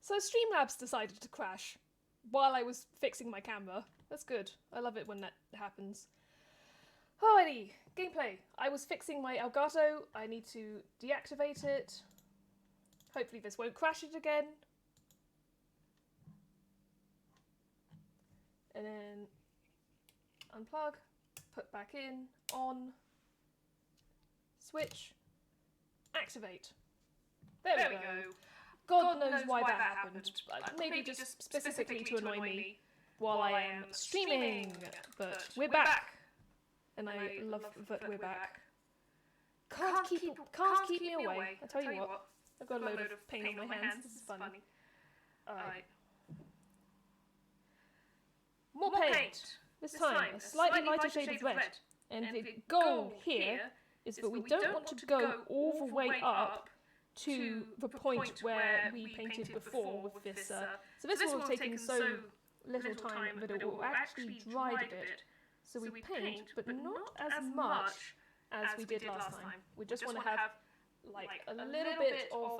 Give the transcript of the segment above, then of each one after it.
So Streamlabs decided to crash while I was fixing my camera. That's good. I love it when that happens. Alrighty, gameplay. I was fixing my Elgato. I need to deactivate it. Hopefully this won't crash it again. And then unplug, put back in, on, switch, activate. There we go. God knows why that happened. Maybe just specifically to annoy me while I am streaming. But we're back. And I love that we're back. Can't keep me away. I tell you what, I've got a load of paint on my hands. This is funny. Alright. More paint. This time, a slightly lighter shade of red. And the goal here is that we don't want to go all the way up to the point where we painted before with this. So this will have taken so little time that it will actually dry a bit. So we paint, but not as much as we did last time. We just want to have like a little bit of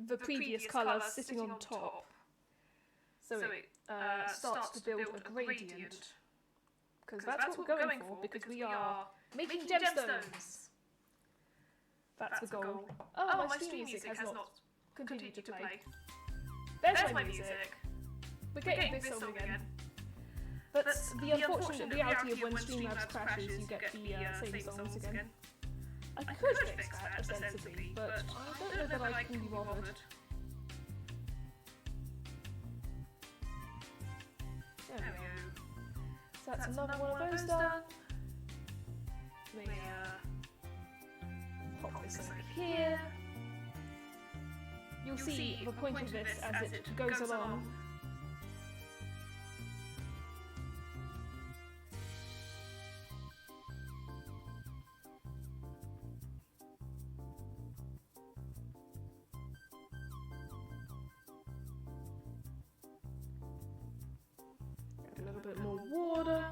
the previous colour sitting on top. So it starts to build a gradient. Because that's what we're going for, because we are making gemstones. That's the goal. Oh, my Steam music has not continued to play. There's my music. We're getting this song again. That's the unfortunate reality of when Streamlabs crashes, you get the same songs again. I could fix that ostensibly, but I don't know that I can be bothered. There we go. So that's another one of those done. Let me pop this over here. You'll see the point of this as it goes along. A little bit more water.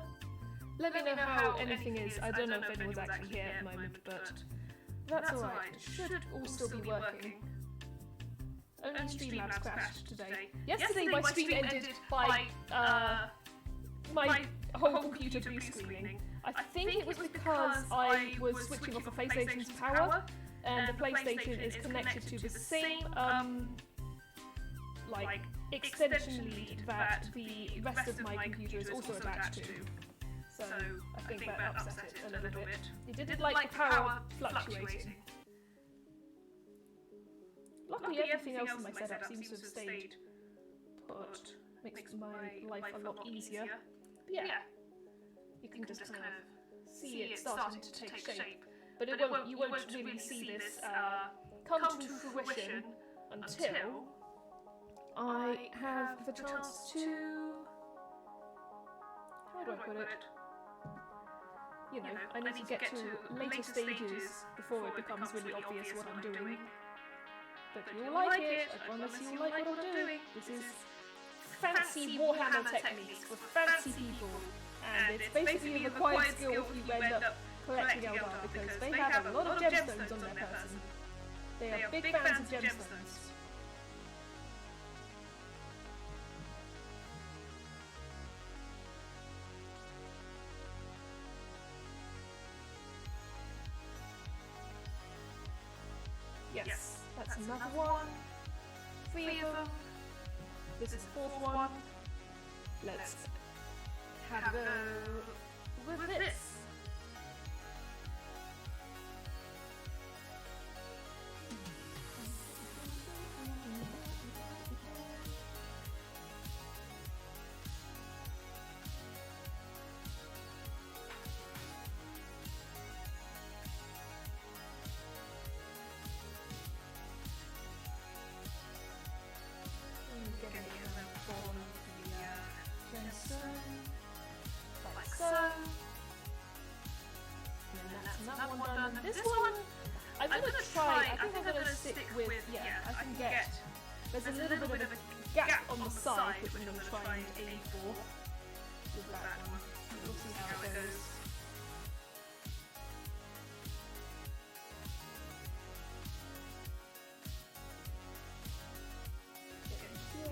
Let me know how anything is. I don't know if anyone's actually here at the moment, but that's alright. It should all still be working. Only Streamlabs crashed today. Yesterday my stream ended by my whole computer blue screening. I think it was because I was switching off the PlayStation's power, and the PlayStation is connected to the same like extension lead that the rest of my computer is also attached to. So I think that upset it a little bit. It didn't like the power fluctuating. Luckily everything else in my setup seems to have stayed put. Makes my life a lot easier. But yeah, you can just kind of see it starting to take shape. But you won't really see this come to fruition until I have the chance to... How do I put it? You know, I need to get to later stages before it becomes really obvious what I'm doing. But you'll like it, I promise you'll like what I'm doing. This is fancy Warhammer techniques for fancy people. And it's basically a required skill if you end up collecting Eldar, because they have a lot of gemstones on their person. They are big fans of gemstones. Yes, that's another one. 3 of them. This is the 4th one. Let's have a go with this. Another one done. This one, I'm gonna try. I think I'm gonna stick with. Yeah, I can get. There's a little bit of a gap on the side, which I'm gonna try and aim for. With that one, we'll see how it goes. Get in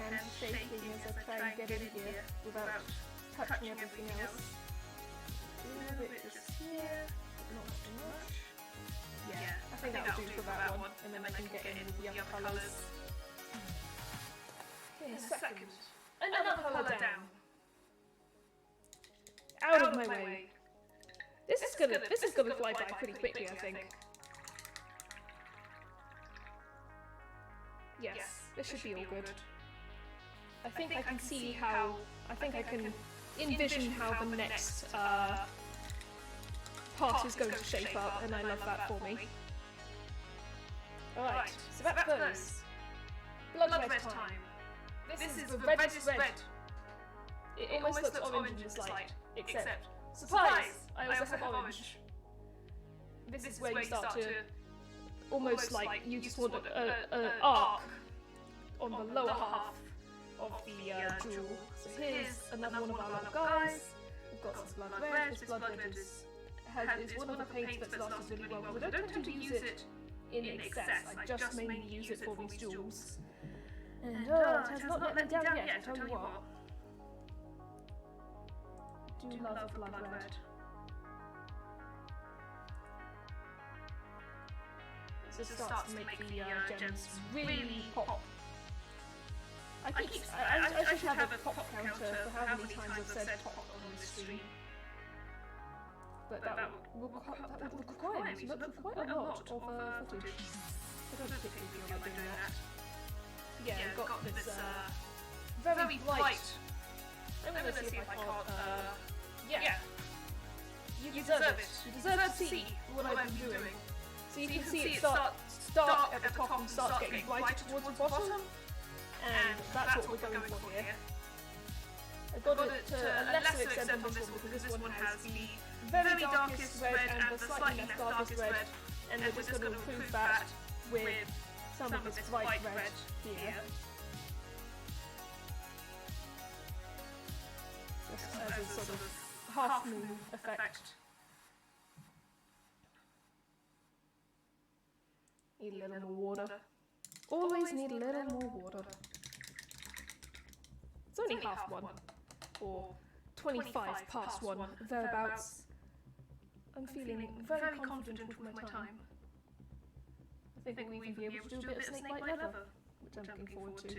hand shaking as I try and get in here without touching everything else. A little bit just here, but not too much. Yeah, I think that'll do for that one, and then I can get in with the other colours. In a second. Another colour down. Out of my way. This is gonna fly by pretty quickly, I think. Yes, this should be all good. I think I can see how. I think I can envision how the next part is going to shape up, and I love that for me. Alright, so that goes. Blood red time. This is the reddest red. It almost looks orange in this light, except surprise! I also have orange. This is where you start to almost like you just want an arc on the lower half of the jewel. So here's another one of our little guys. We've got this blood red. This blood red is one of the paints that's lasted really well, but I don't tend to use it in excess. I just mainly use it for these jewels. And it has not let me down yet, I'll tell you what. I do love blood red. So it starts to make the gems really pop. I should have a pop counter for how many times I've said pop on this stream. But that would require me to look for quite a lot of footage. I don't particularly feel like doing that. Yeah, we've got this very bright. I'm gonna see if I can't. Yeah. You deserve it. You deserve to see what I've been doing. So you can see it start at the top and start getting brighter towards the bottom. And that's what we're going for here. I've got it to a lesser extent on this one because this one has the very darkest red and the slightly less darkest red. And we're just going to improve that with some of this bright red here. Just as a sort of half moon effect. Need a little more water. Always need a little more water. It's only half one, or 25 past one, thereabouts. I'm feeling very confident with my time. I think we'll even be able to do a bit of snake-bite leather, which I'm looking forward to.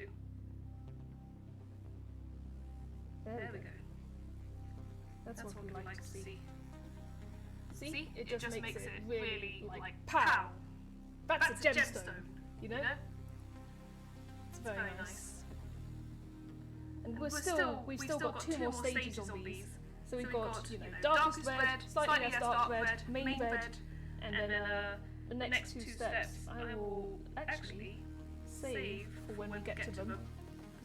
There we go. That's what we like to see. See? It just makes it really, like, pow! That's a gemstone, you know? It's very nice. And we've still got 2 more stages on these. So we've got, you know, darkest red, slightly less dark red, main red, and then the next 2 steps I will actually save for when we get to them.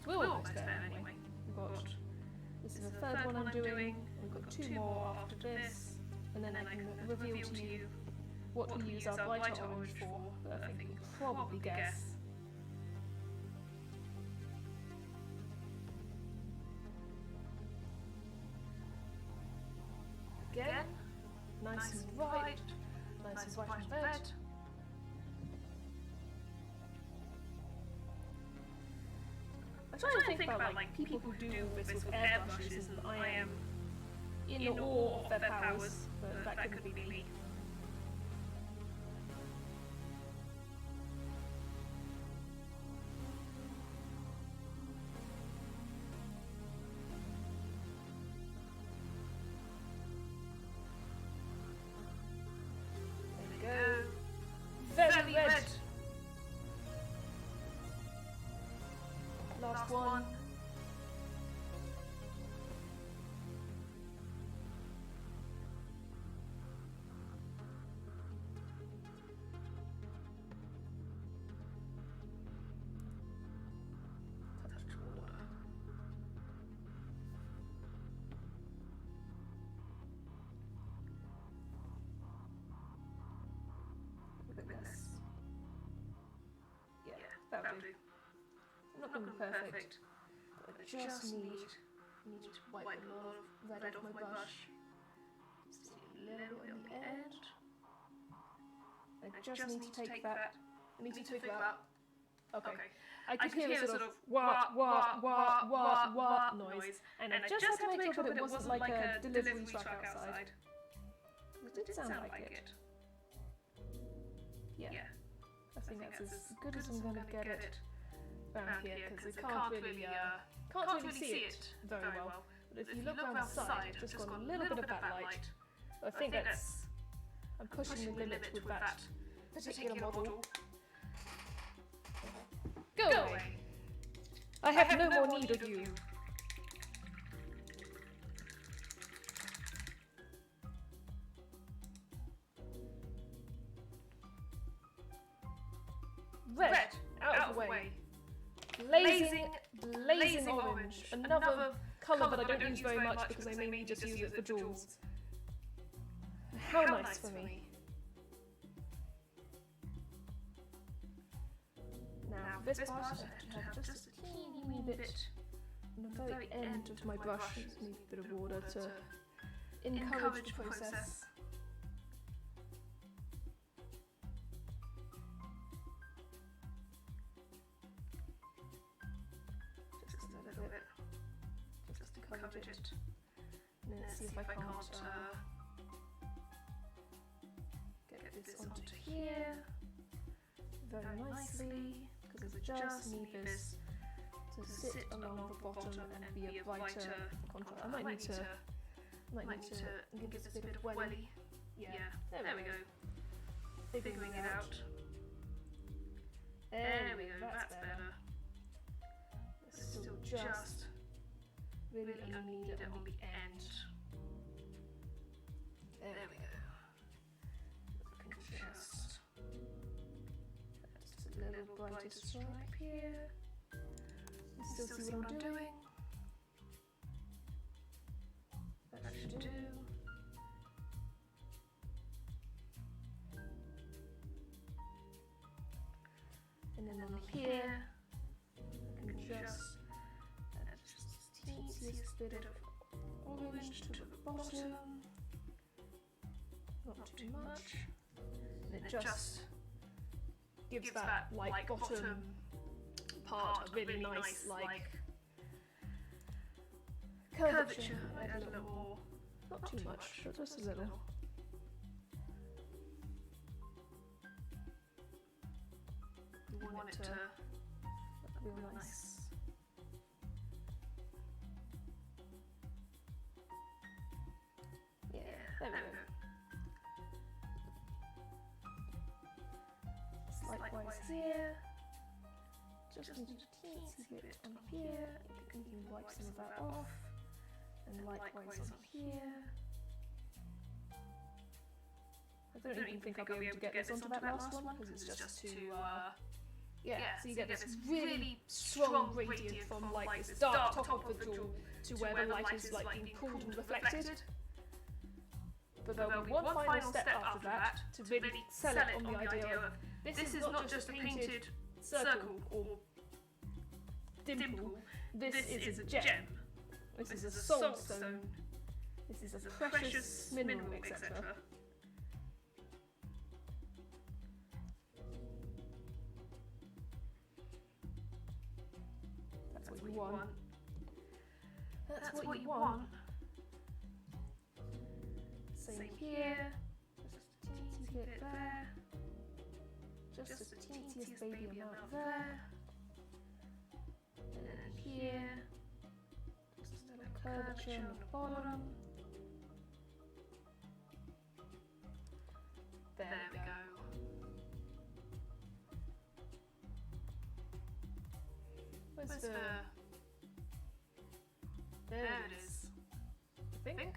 Because we're almost there anyway. We've got, this is the 3rd one I'm doing, we've got 2 more after this, and then I can reveal to you what we use our brighter orange for, that I think you can probably guess. Again, nice and bright, nice and bright and red. I try and think about like people who do this with airbrushes, and I am in awe of their powers, but that couldn't be me. Very red. Last one. Touch water. Look at this. Yeah, that'll do. I'm not going to be perfect, but I just need to wipe a lot of red off my brush. Just a little bit on the edge. I just need to take that. I need to take that. Okay. I could hear a sort of wah, wah, wah, wah, wah noise, and I just had to make sure that it wasn't like a delivery truck outside. It did sound like it. Yeah. I think that's as good as I'm going to get it around here, because I can't really see it very well. But if you look around the side, I've just got a little bit of backlight. I think that's... I'm pushing the limit with that particular model. Go away! I have no more need of you. Red, out of the way. Blazing orange. Another colour that I don't use very much because I mainly just use it for jewels. How nice for me. Now, for this part, I have to have just a teeny wee bit on the very end of my brush. Just need a bit of water to encourage the process. Just a little bit, just to encourage it. And then let's see if I can't get this onto here very nicely. Because I just need this to sit along the bottom and be a brighter contrast. I might need to give this a bit of welly. Yeah, there we go. Figuring it out. There we go, that's better. It's still just really only need it on the end. There we go. Just a little brighter stripe here. You still see what I'm doing? That should do. And then on here, I can just add just the teeniest bit of orange to the bottom. Not too much. And it just gives that like bottom part a really nice like curvature. Add a little more, not too much, but just a little. You want it to look real nice. Yeah, there we go. Likewise here, just need a teensy bit on here, you can wipe some of that off, and likewise on here. I don't even think I'll be able to get this onto that last one, because it's just too, yeah, so you get this really strong gradient from like this dark top of the jewel to where the light is like being pulled and reflected. But there'll be one final step after that to really sell it on the idea of this is not just a painted circle or dimple, this is a gem, this is a soul stone, this is a precious mineral, etc. That's what you want. That's what you want. Same here, just a teensy bit there. Just the teeniest baby amount there. And then here, just a little curvature on the bottom. There we go. Where's the... There it is. I think.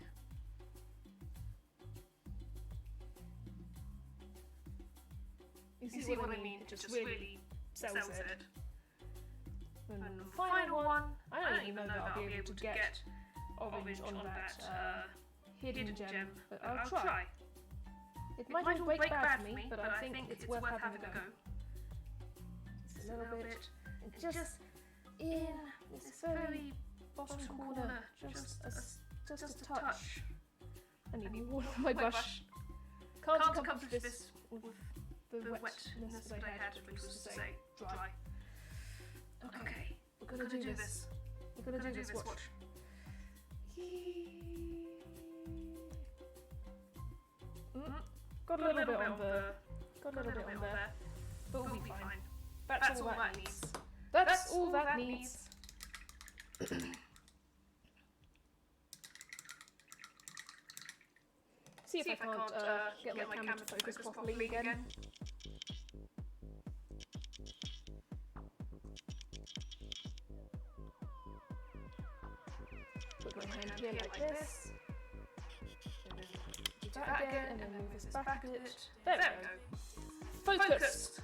You see what I mean? It just really sells it. And the final one, I don't even know that I'll be able to get orange on that hidden gem, but I'll try. It might all break bad for me, but I think it's worth having a go. Just a little bit, and just in this very bottom corner, just a touch. I need more water on my brush. Can't accomplish this with the wetness that I had, which was to say dry. gonna do this. We're gonna do this, watch. Got a little bit on there. But we'll be fine. That's all that needs. That's all that needs. See if I can't get my camera to focus properly again. Put my hand here like this. Do that again, and then move this back a bit. There we go. Focused!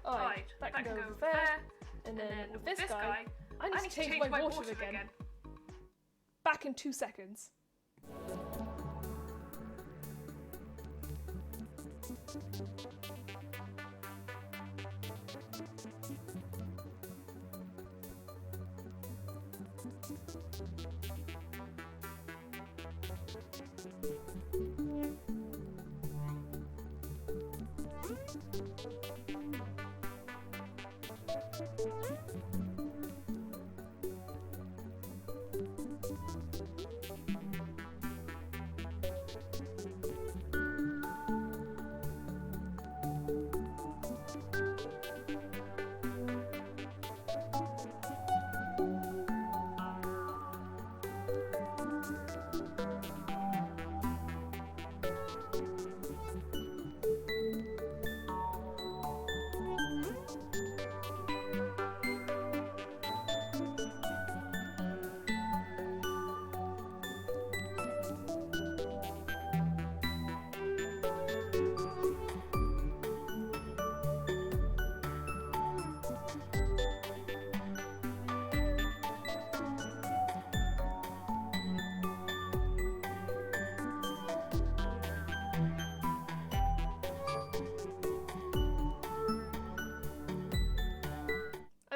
Alright, that can go over there. And then with this guy, I need to change my water again. Back in 2 seconds.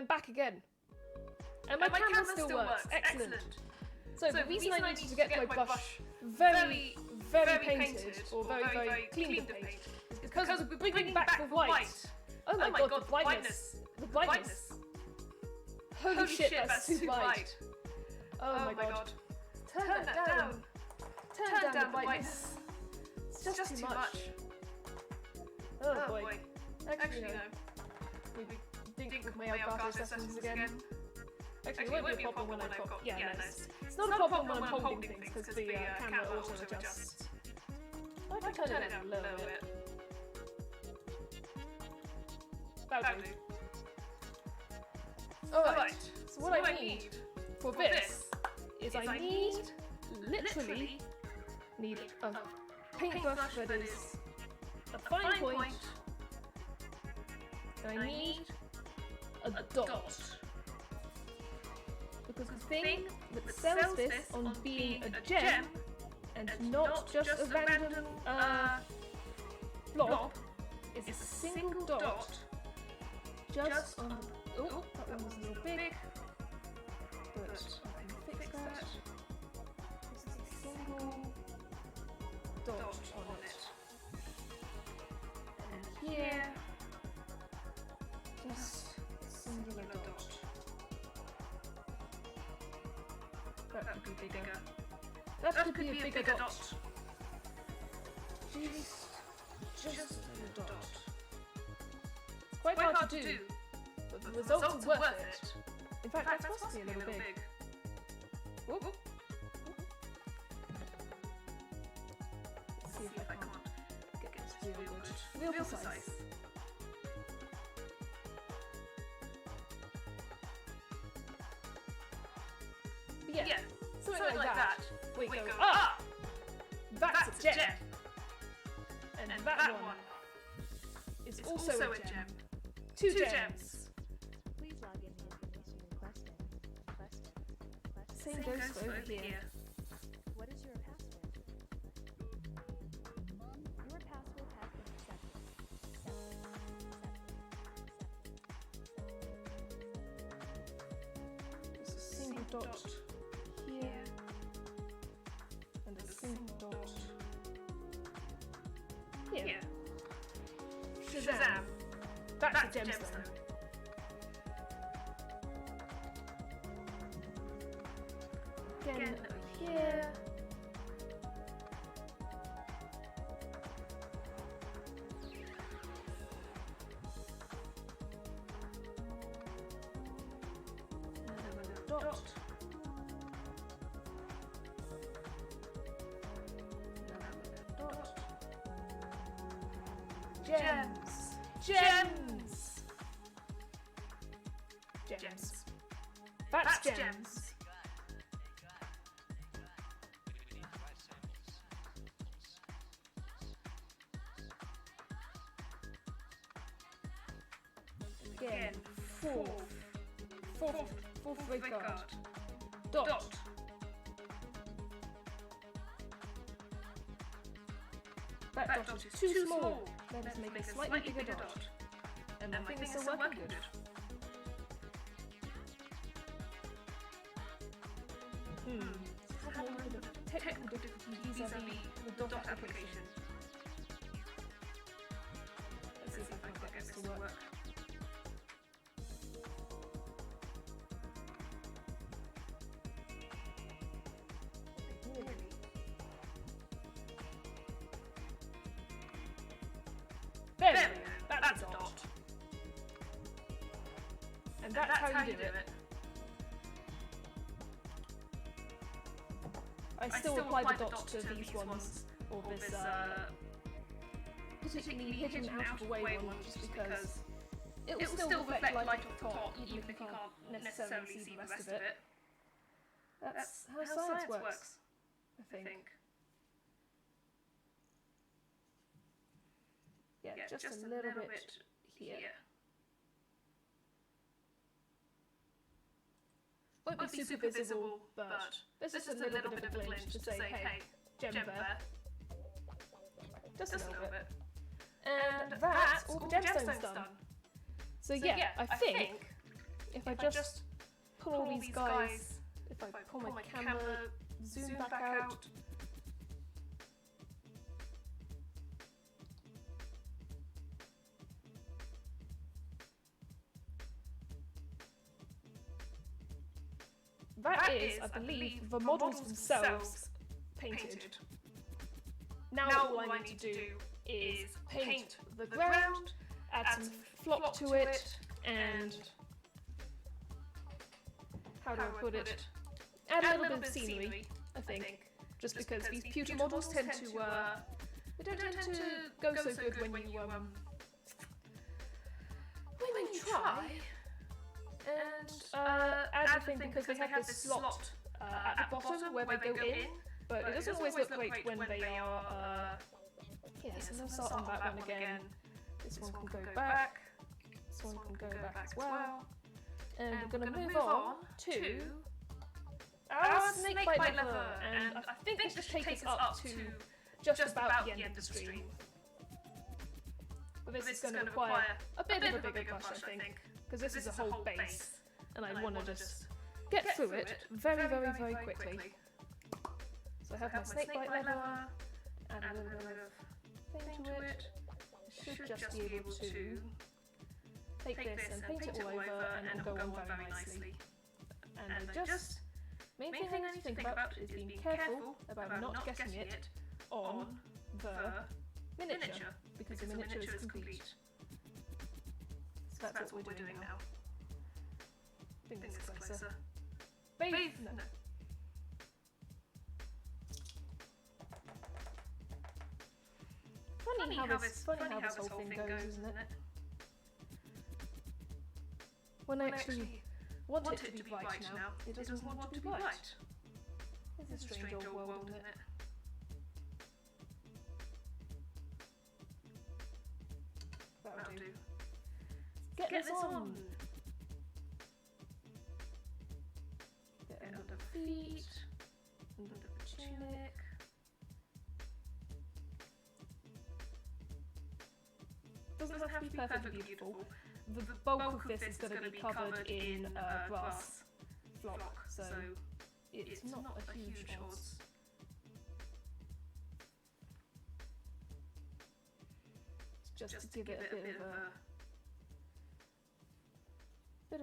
Back again. And my camera still works. Excellent. So the reason I needed to get my brush very painted, or very clean with paint, is because we're bringing back the white. Oh my god, the brightness. The brightness. Holy shit, that's too bright. Oh my god. Turn that down. Turn down the brightness. It's just too much. Oh boy. Actually, no. Maybe think with my Elgato settings again. Actually, it won't be a problem when I've got... Yeah, no, it's not a problem when I'm holding things, because the camera auto-adjusts. I can turn it down a little bit. That'll do. Alright, so what I need for this is I literally need a paintbrush that is a fine point, and I need a dot. Because the thing that sells this on being a gem and not just a random blob is a single dot just on the... Oh, that one was a little big. But I can fix that. This is a single dot on it. And here, just a singular dot. That could be bigger. That could be a bigger dot. Just a dot. Quite hard to do, but the results are worth it. In fact, that's supposed to be a little big. Whoop. Let's see if I can't get this real precise. Yeah, something like that. We go, ah! That's a gem! And that one is also a gem. Two gems. Please log in the information requested. Same goes for over here. What is your password? Your password has been accepted. There's a single dot here, and a single dot here. Shazam! That's a gemstone. Again over here. Dot. Dot. Gems. Gems. Gems. That's gems. Again, fourth Wraithguard. Dot. That dot is too small. Let's make a slightly bigger dot. And my thing is still working good. Having a bit of technical difficulty vis-a-vis the dot application. Let's see if I can get this to work. There we go. That's a dot. And that's how you do it. I still apply the dot to these ones, or this particularly hidden out of the way one, just because it will still reflect light off the top, even if you can't necessarily see the rest of it. That's how science works, I think. Yeah, just a little bit here. Won't be super visible, but this is a little bit of a glint to say, hey, gem there. Just a little bit. And that's all the gemstones done. So yeah, I think if I just pull all these guys, if I pull my camera, zoom back out, that is, I believe, the models themselves painted. Now all I need to do is paint the ground, add some flop to it, and how do I put it? Add a little bit of scenery, I think, just because these pewter models tend to, they don't tend to go so good when you try. And add the thing because they have this slot at the bottom where they go in, but it doesn't always look great when they are. Yes, and they'll start on that one again. This one can go back. This one can go back as well. And we're going to move on to our snakebite lever, and I think this should take us up to just about the end of the stream. But this is going to require a bit of a bigger brush, I think. Because this is a whole base, and I want to just get through it very, very, very quickly. So I have my snakebite lever, add a little bit of thing to it. I should just be able to take this and paint it all over, and it'll go on very nicely. And main thing I need to think about is being careful about not getting it on the miniature, because the miniature is complete. That's what we're doing now. Fingers closer. Bathe! No. Funny how this whole thing goes, isn't it? When I actually want it to be right now, it doesn't want to be right. It's a strange old world, isn't it? That'll do. Get this on! Get under the feet, under the tunic. Doesn't have to be perfectly beautiful. The bulk of this is going to be covered in grass flock, so it's not a huge odds. Just to give it a bit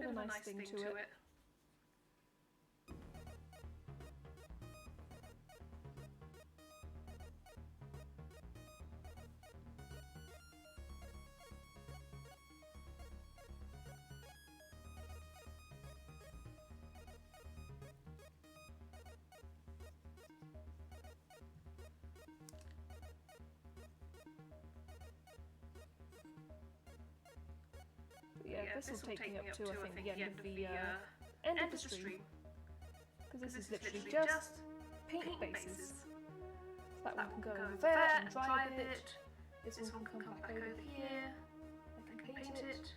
of a nice thing to it. this will take me up to, I think, the end of the stream. Because this is literally just paint bases. So that one can go over there and dry a bit. This one can come back over here. I can paint it.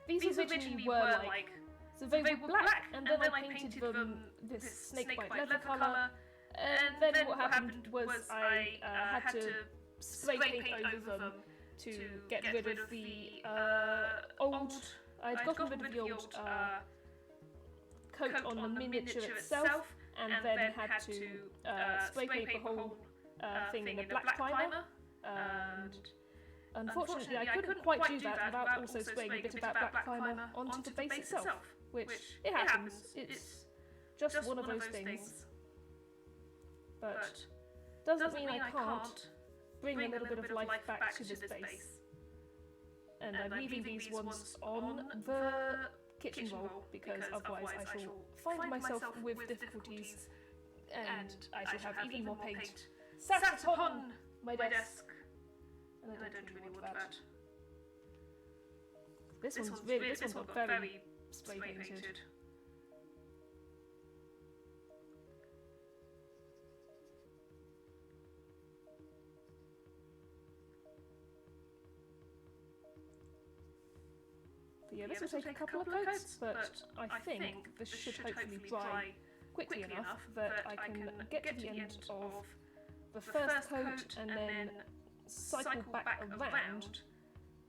These originally were like, so they were black, and then I painted them this snakebite leather colour, and then what happened was I had to spray paint over them to get rid of the old, I'd gotten rid of the old coat on the miniature itself, and then had to spray paint the whole thing in a black primer. Unfortunately, I couldn't quite do that without also spraying a bit of that black primer onto the base itself, which, it happens, it's just one of those things. But doesn't mean I can't bring a little bit of life back to this base. And I'm leaving these ones on the kitchen roll, because otherwise I shall find myself with difficulties, and I shall have even more paint sat upon my desk. And I don't really want that. This one's got very spray painted. But yeah, this will take a couple of coats, but I think this should hopefully dry quickly enough that I can get to the end of the first coat and then cycle back around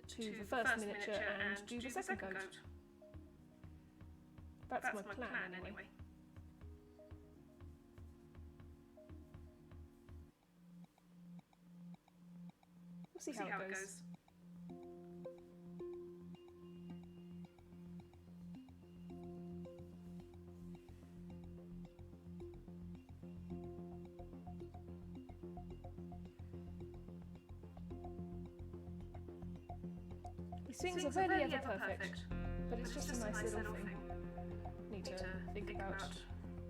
to the first miniature and do the second coat. That's my plan anyway. We'll see how it goes. These things are rarely ever perfect, but it's just a nice little thing. Need to think about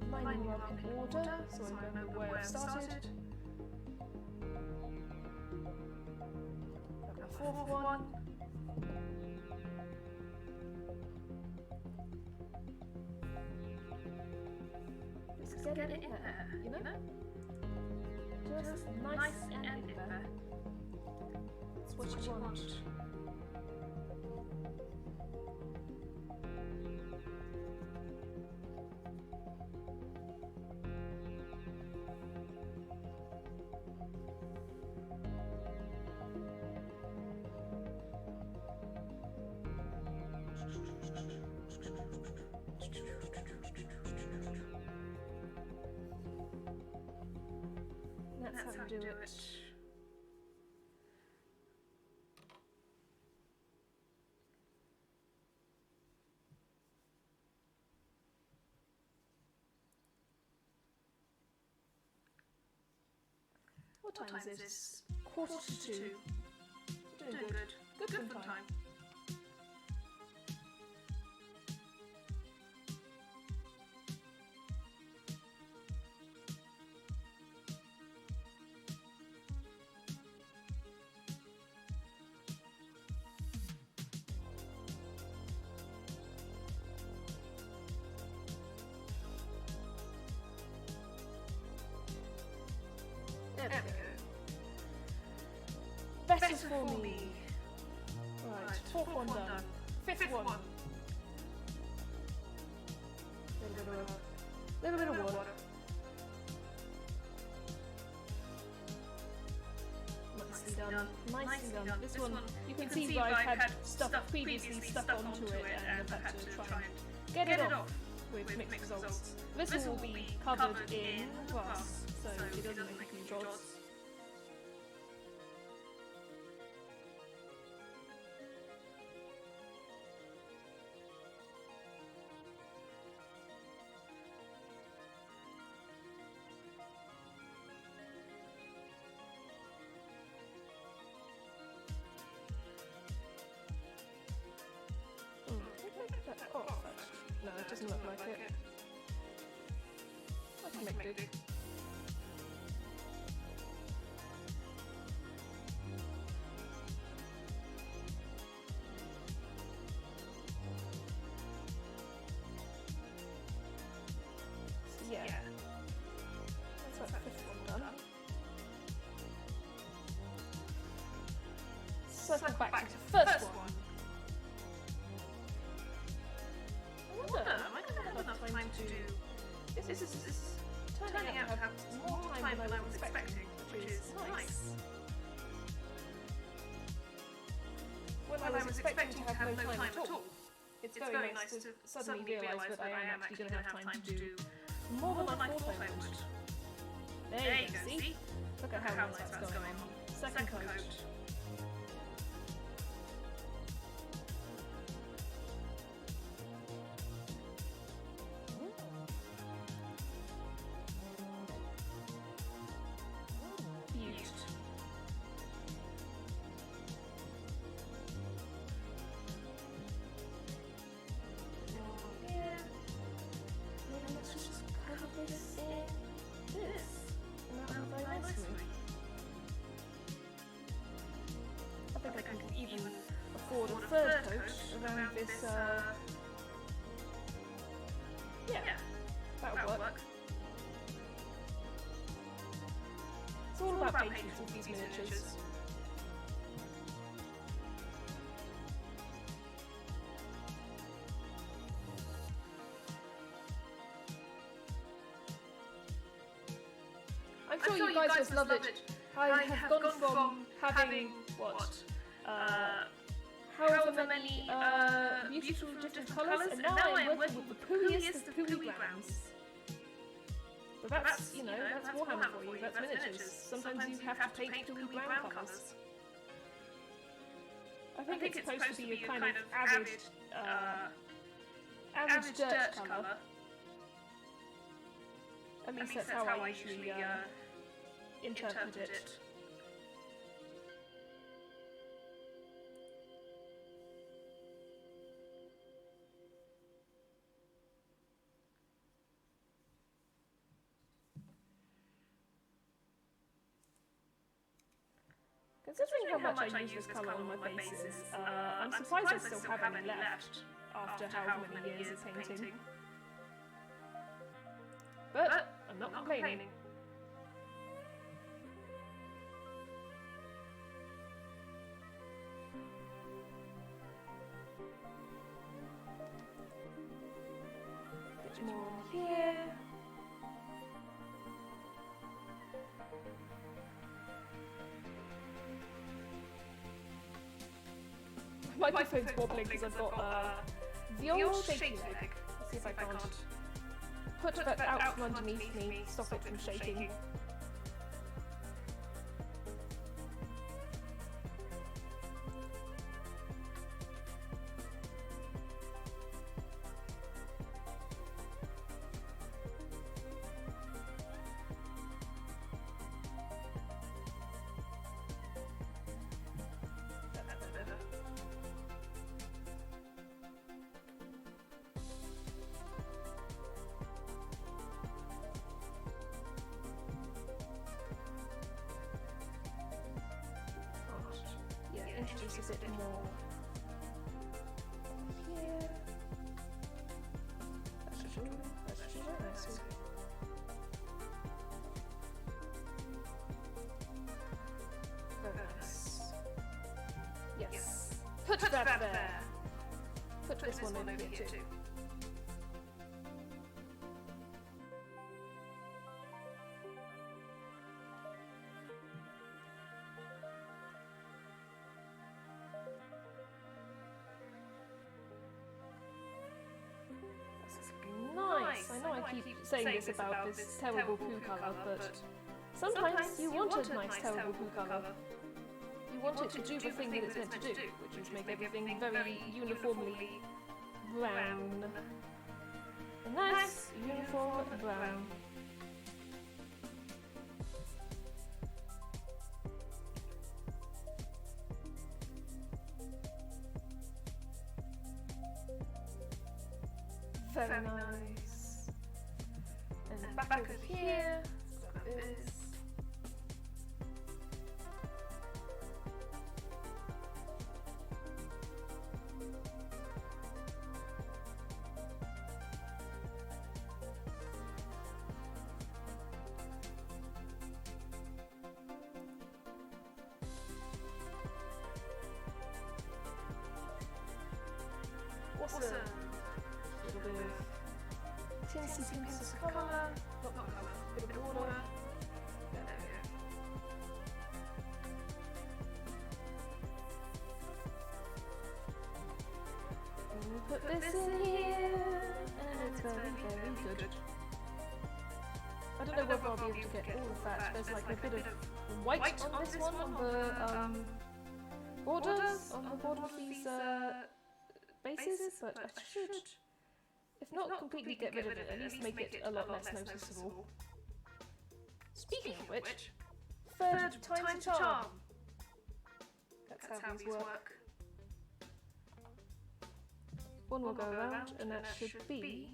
lining them up in order, so I remember where I've started. Got my fourth one. Just get it in there, you know? Just nice and in there. That's what you want. That's how we do it. What time is this? 1:45. Doing good. Good fun time. There we go. Better for me. Right, fourth one done. Fifth one. Little bit of water. Nicely done. This one, you can see where I've had stuff previously stuck onto it and I've had to try and get it off with mixed results. This will be covered in glass, so it doesn't make any jods. No, it doesn't look like it. I can make do. back to the first one. I wonder, am I going to have enough time to do... This is turning out to have more time than I was expecting, which is nice. When I was expecting to have no time at all, it's very nice to suddenly realise that I am actually going to have time to do more than I thought I would. There you go, see? Look at how nice that's going on. Second coat. Afford a third coat around this, yeah, that'll work. It's all about patience with these miniatures. I'm sure you guys would love it. I have gone from having, however many beautiful different colours, and now I'm working with the pooiest of pooigrams. But that's, you know, that's Warhammer for you, that's miniatures. Sometimes you have to paint pooigram colours. I think it's supposed to be a kind of average dirt colour. At least that's how I usually interpret it. Considering how much I use this colour on my bases, I'm surprised I still have any left after how many years of painting. But I'm not complaining. Bit more here. My microphone's wobbling because I've got the old shaky leg. Let's see if I can't put that out from underneath me, stop it from shaking. Introduce a bit more here. That's just very nice. Very nice. Yes. Put that there. Put this one over here too. I know I keep saying this about this terrible poo colour, but sometimes you want a nice terrible poo colour. You want it to do the thing that it's meant to do, which is make everything very uniformly brown. A nice, uniform brown. Very nice. And back over here, got this. Awesome. A little bit of tinsy pinks of colour. Not colour, a bit of water. There we go. And we put this in here, and it's very, very good. I don't know whether I'll be able to get all of that. There's like a bit of white on this one, on the borders, on the border of these bases, but I should, if not completely get rid of it, at least make it a lot less noticeable. Speaking of which, third time's a charm. That's how these work. One will go around, and that should be...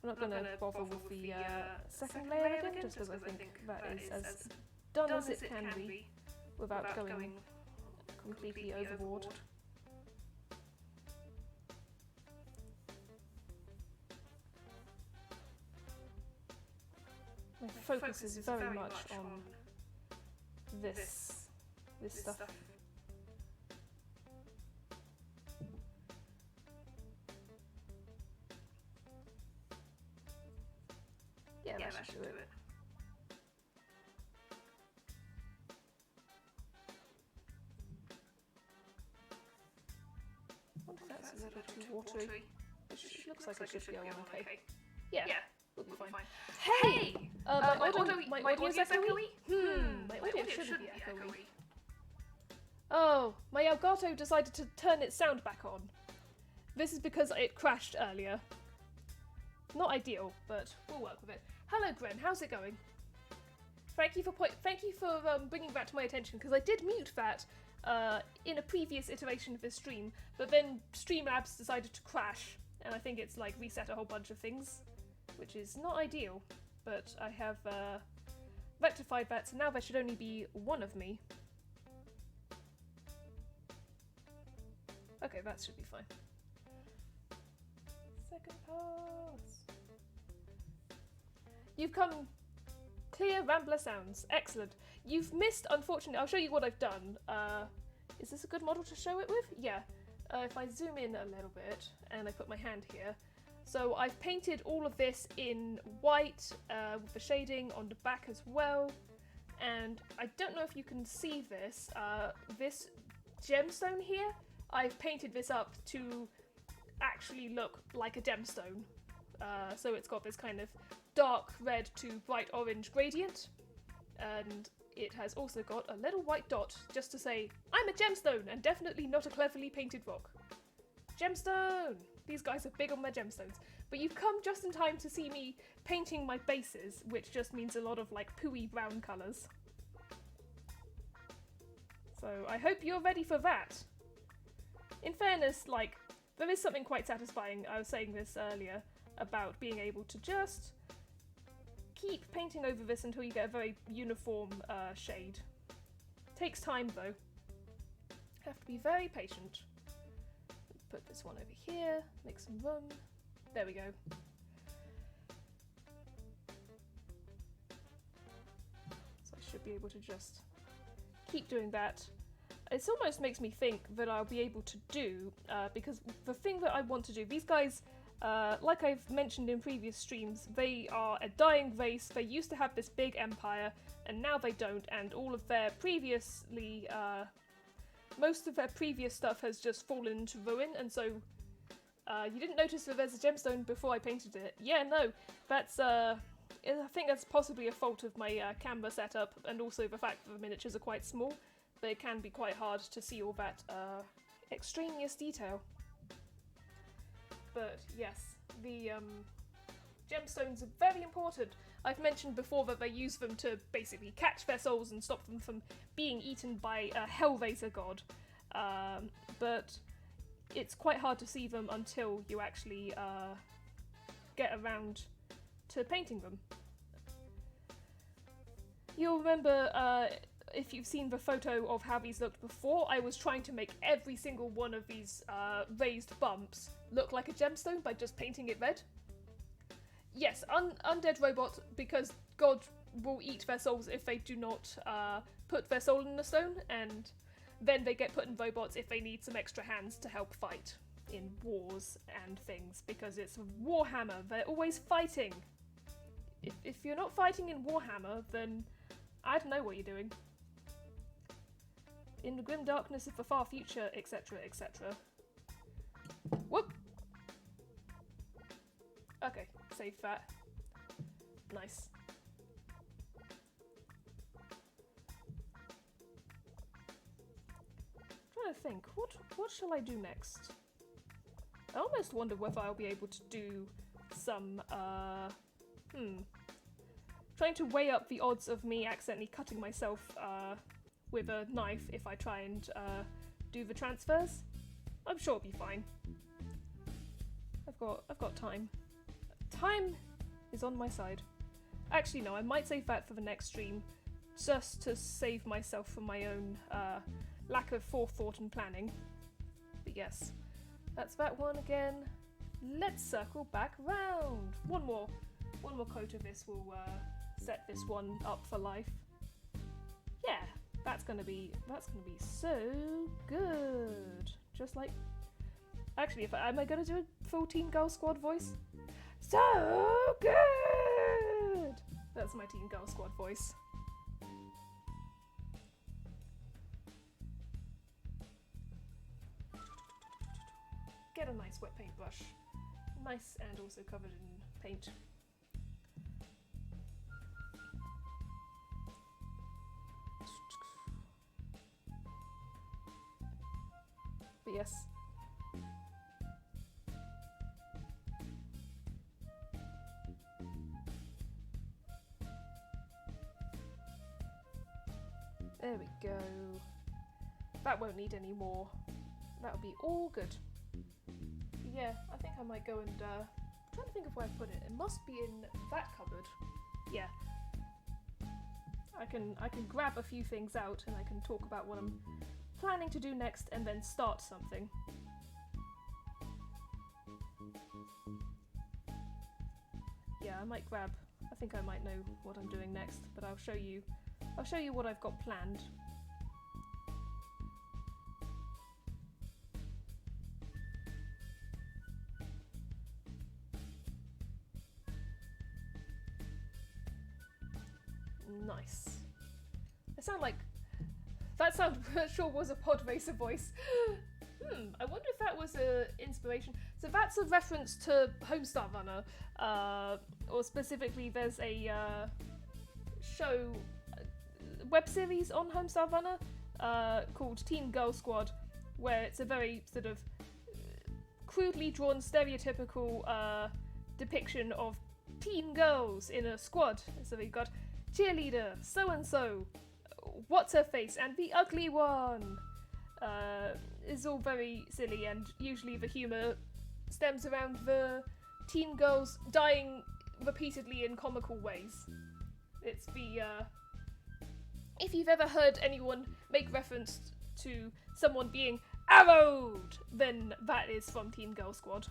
I'm not going to bother with the second layer again, just because I think that is as done as it can be, without going completely overboard. My focus is very much on this stuff. Yeah, that should do it. That's a little too watery. It looks like it should go on okay. Yeah, we'll be fine. Hey! My audio's echoey? My audio shouldn't be echoey. Oh, my Elgato decided to turn its sound back on. This is because it crashed earlier. Not ideal, but we'll work with it. Hello, Gren. How's it going? Thank you for bringing that to my attention, because I did mute that in a previous iteration of this stream, but then Streamlabs decided to crash, and I think it's like reset a whole bunch of things, which is not ideal. But I have rectified that, so now there should only be one of me. Okay, that should be fine. Second pass. You've come clear Rambler sounds. Excellent. You've missed, unfortunately, I'll show you what I've done. Is this a good model to show it with? Yeah. If I zoom in a little bit and I put my hand here. So I've painted all of this in white with the shading on the back as well. And I don't know if you can see this. This gemstone here, I've painted this up to actually look like a gemstone. So it's got this kind of dark red to bright orange gradient, and it has also got a little white dot just to say, I'm a gemstone and definitely not a cleverly painted rock. Gemstone! These guys are big on my gemstones. But you've come just in time to see me painting my bases, which just means a lot of like pooey brown colours. So I hope you're ready for that. In fairness, like, there is something quite satisfying, I was saying this earlier, about being able to just keep painting over this until you get a very uniform shade. Takes time though. Have to be very patient. Put this one over here, make some room. There we go. So I should be able to just keep doing that. It almost makes me think that I'll be able to do, because the thing that I want to do, these guys, like I've mentioned in previous streams, they are a dying race. They used to have this big empire, and now they don't, and all of their previously, most of their previous stuff has just fallen into ruin, and so, you didn't notice that there's a gemstone before I painted it. Yeah, no, that's, I think that's possibly a fault of my camera setup, and also the fact that the miniatures are quite small. But it can be quite hard to see all that extraneous detail. But yes, the gemstones are very important. I've mentioned before that they use them to basically catch their souls and stop them from being eaten by a Hellraiser god. But it's quite hard to see them until you actually get around to painting them. You'll remember, if you've seen the photo of how these looked before, I was trying to make every single one of these raised bumps look like a gemstone by just painting it red. Yes, undead robot, because God will eat their souls if they do not put their soul in the stone, and then they get put in robots if they need some extra hands to help fight. in wars and things, because it's Warhammer. They're always fighting. If you're not fighting in Warhammer, then I don't know what you're doing. In the grim darkness of the far future, etc., etc. Whoop! Okay, save that. Nice. Trying to think, what shall I do next? I almost wonder whether I'll be able to do some, trying to weigh up the odds of me accidentally cutting myself, with a knife if I try and, do the transfers. I'm sure it'll be fine. I've got time. Time is on my side. Actually, no, I might save that for the next stream, just to save myself from my own, lack of forethought and planning. But yes, that's that one again. Let's circle back round. One more coat of this will set this one up for life. Yeah, that's gonna be so good. Just like, actually, am I gonna do a full Teen Girl Squad voice? So good. That's my Teen Girl Squad voice. Get a nice wet paintbrush. Nice and also covered in paint. But yes. There we go. That won't need any more. That'll be all good. Yeah, I think I might go and, I'm trying to think of where I put it. It must be in that cupboard. Yeah. I can grab a few things out and I can talk about what I'm planning to do next and then start something. Yeah, I think I might know what I'm doing next, but I'll show you what I've got planned. Nice. That sure was a pod racer voice. I wonder if that was a inspiration. So that's a reference to Homestar Runner, or specifically there's a show, web series on Homestar Runner called Teen Girl Squad, where it's a very sort of crudely drawn, stereotypical depiction of teen girls in a squad. So we've got cheerleader, so-and-so, what's her face, and the ugly one. It's all very silly, and usually the humour stems around the teen girls dying repeatedly in comical ways. It's the, if you've ever heard anyone make reference to someone being arrowed, then that is from Teen Girl Squad.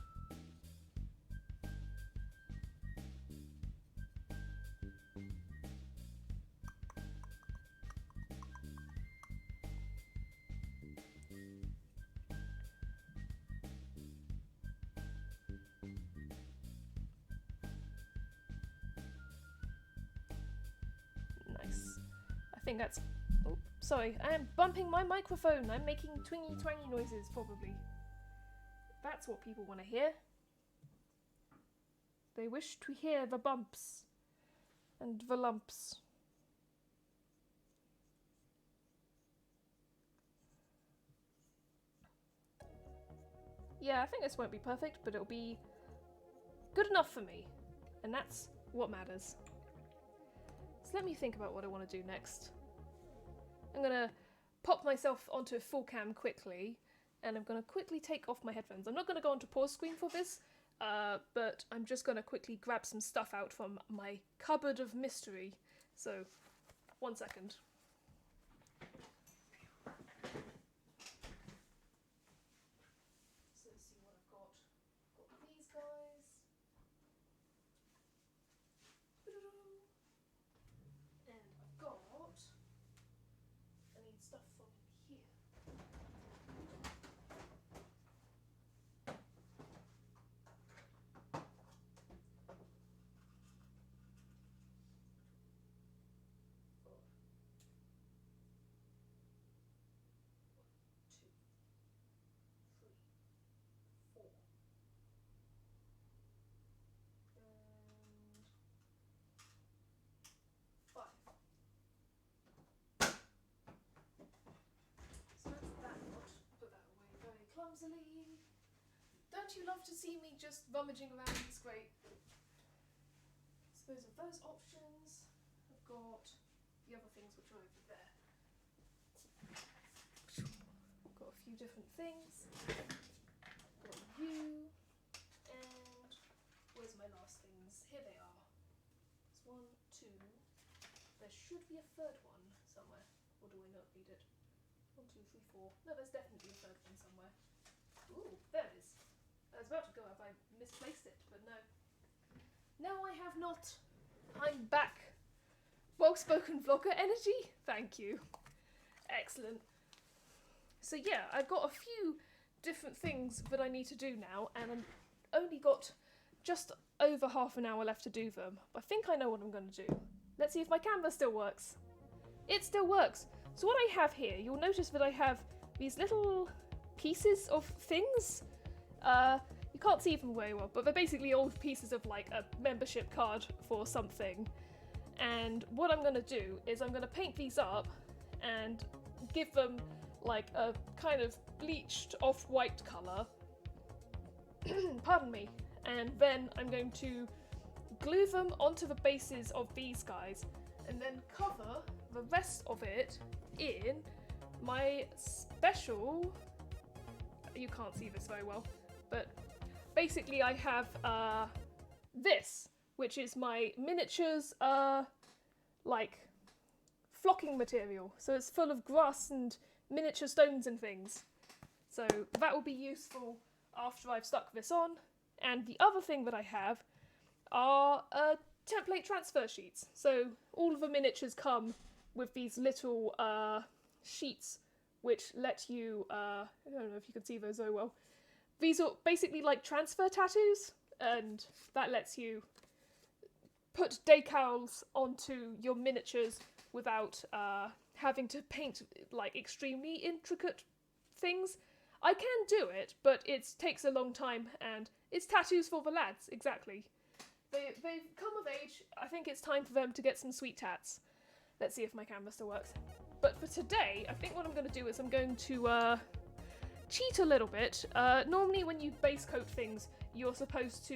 I think that's... Oh, sorry, I am bumping my microphone. I'm making twingy twangy noises, probably. That's what people want to hear. They wish to hear the bumps and the lumps. Yeah, I think this won't be perfect, but it'll be good enough for me. And that's what matters. So let me think about what I want to do next. I'm gonna pop myself onto full cam quickly, and I'm gonna quickly take off my headphones. I'm not gonna go onto pause screen for this, but I'm just gonna quickly grab some stuff out from my cupboard of mystery. So, 1 second. So let's see what I've got. Got these guys. And I've got... I need stuff from here. clumsily. Don't you love to see me just rummaging around? It's great. Dispose of those options. I've got the other things which are over there. Got a few different things. Got you. And where's my last things? Here they are. There's 1, 2. There should be a third one somewhere. Or do I not read it? 1, 2, 3, 4. No, there's definitely a third one somewhere. Ooh, there it is. I was about to go if I misplaced it, but no. No, I have not. I'm back. Well-spoken vlogger energy? Thank you. Excellent. So yeah, I've got a few different things that I need to do now, and I've only got just over half an hour left to do them. I think I know what I'm going to do. Let's see if my camera still works. It still works. So what I have here, you'll notice that I have these little pieces of things. You can't see them very well, but they're basically old pieces of like a membership card for something. And what I'm going to do is I'm going to paint these up and give them like a kind of bleached off-white colour. Pardon me. And then I'm going to glue them onto the bases of these guys and then cover the rest of it in my special... You can't see this very well, but basically I have this, which is my miniatures like flocking material. So it's full of grass and miniature stones and things. So that will be useful after I've stuck this on. And the other thing that I have are template transfer sheets. So all of the miniatures come with these little sheets which let you, I don't know if you can see those so well. These are basically like transfer tattoos, and that lets you put decals onto your miniatures without having to paint like extremely intricate things. I can do it, but it takes a long time, and it's tattoos for the lads, exactly. They've come of age. I think it's time for them to get some sweet tats. Let's see if my camera still works. But for today, I think what I'm going to do is I'm going to cheat a little bit. Normally when you base coat things, you're supposed to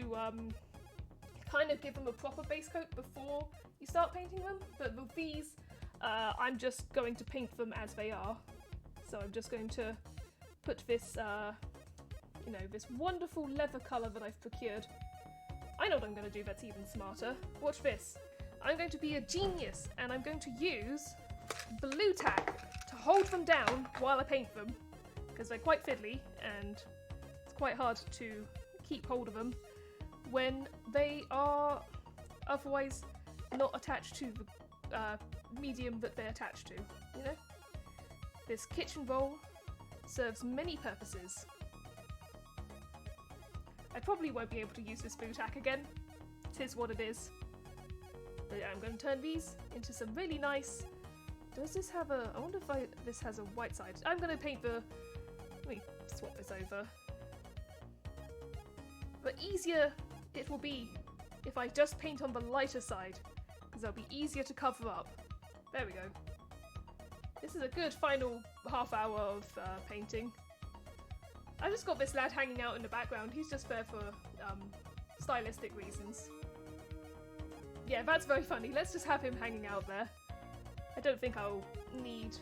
kind of give them a proper base coat before you start painting them. But with these, I'm just going to paint them as they are. So I'm just going to put this, you know, this wonderful leather colour that I've procured. I know what I'm going to do that's even smarter. Watch this. I'm going to be a genius, and I'm going to use blue tack to hold them down while I paint them, because they're quite fiddly, and it's quite hard to keep hold of them when they are otherwise not attached to the medium that they're attached to, you know? This kitchen roll serves many purposes. I probably won't be able to use this blue tack again. It is what it is. But yeah, I'm going to turn these into some really nice... Does this have a... I wonder if this has a white side. I'm going to paint the... Let me swap this over. The easier it will be if I just paint on the lighter side, because they'll be easier to cover up. There we go. This is a good final half hour of painting. I just got this lad hanging out in the background. He's just there for stylistic reasons. Yeah, that's very funny. Let's just have him hanging out there. I don't think I'll need...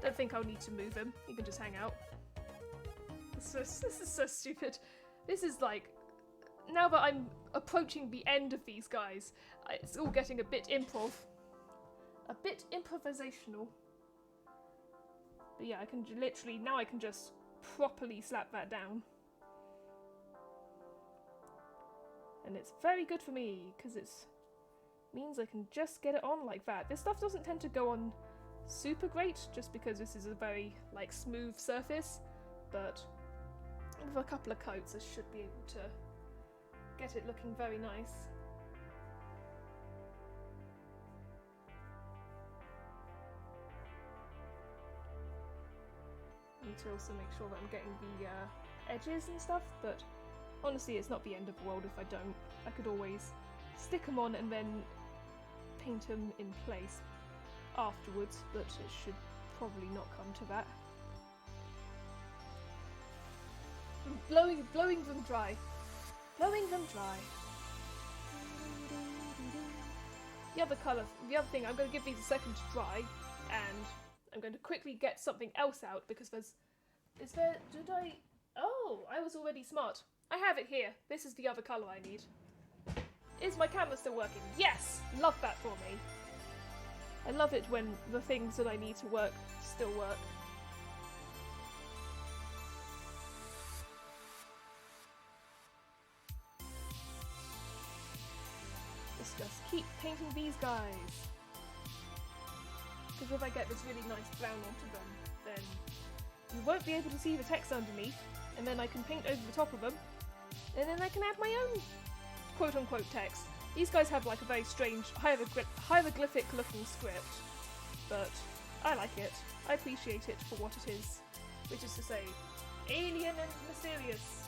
don't think I'll need to move him. He can just hang out. This is so stupid. This is like... Now that I'm approaching the end of these guys, it's all getting a bit improv. A bit improvisational. But yeah, I can literally... Now I can just properly slap that down. And it's very good for me, because it means I can just get it on like that. This stuff doesn't tend to go on super great, just because this is a very, like, smooth surface. But with a couple of coats, I should be able to get it looking very nice. I need to also make sure that I'm getting the edges and stuff, but honestly, it's not the end of the world if I don't. I could always stick them on and then paint them in place afterwards, but it should probably not come to that. Blowing them dry. Blowing them dry. The other thing, I'm going to give these a second to dry, and I'm going to quickly get something else out, because oh, I was already smart. I have it here. This is the other colour I need. Is my camera still working? Yes! Love that for me. I love it when the things that I need to work still work. Let's just keep painting these guys. Because if I get this really nice brown onto them, then you won't be able to see the text underneath, and then I can paint over the top of them, and then I can add my own quote-unquote text. These guys have like a very strange hieroglyphic looking script, but I like it. I appreciate it for what it is, which is to say, alien and mysterious.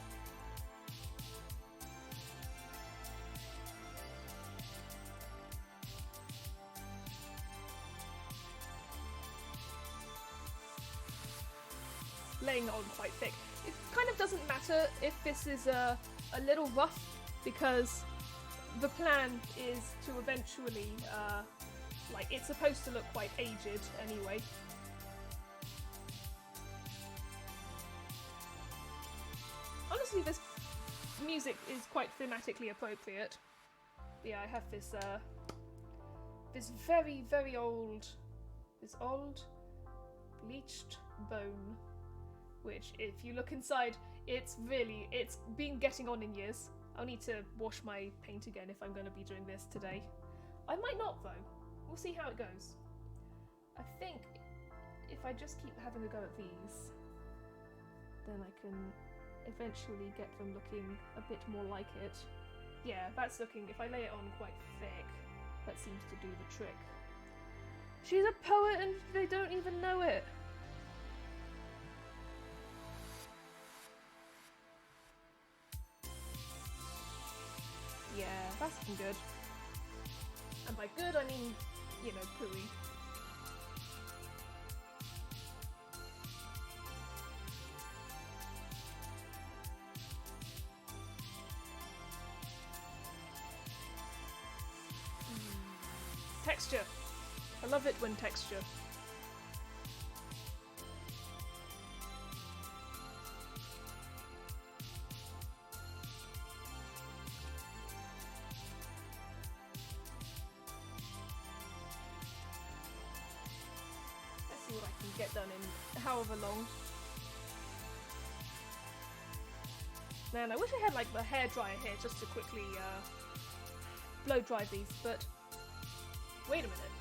Laying it on quite thick. It kind of doesn't matter if this is a little rough, because the plan is to eventually, it's supposed to look quite aged anyway. Honestly, this music is quite thematically appropriate. Yeah, I have this very, very old bleached bone, which, if you look inside, it's been getting on in years. I'll need to wash my paint again if I'm going to be doing this today. I might not, though. We'll see how it goes. I think if I just keep having a go at these, then I can eventually get them looking a bit more like it. Yeah, that's looking, if I lay it on quite thick, that seems to do the trick. She's a poet and they don't even know it! Yeah, that's looking good. And by good, I mean, you know, pooey. Texture. I love it when texture. Let's see what I can get done in however long. Man, I wish I had like the hairdryer here just to quickly blow dry these, but wait a minute.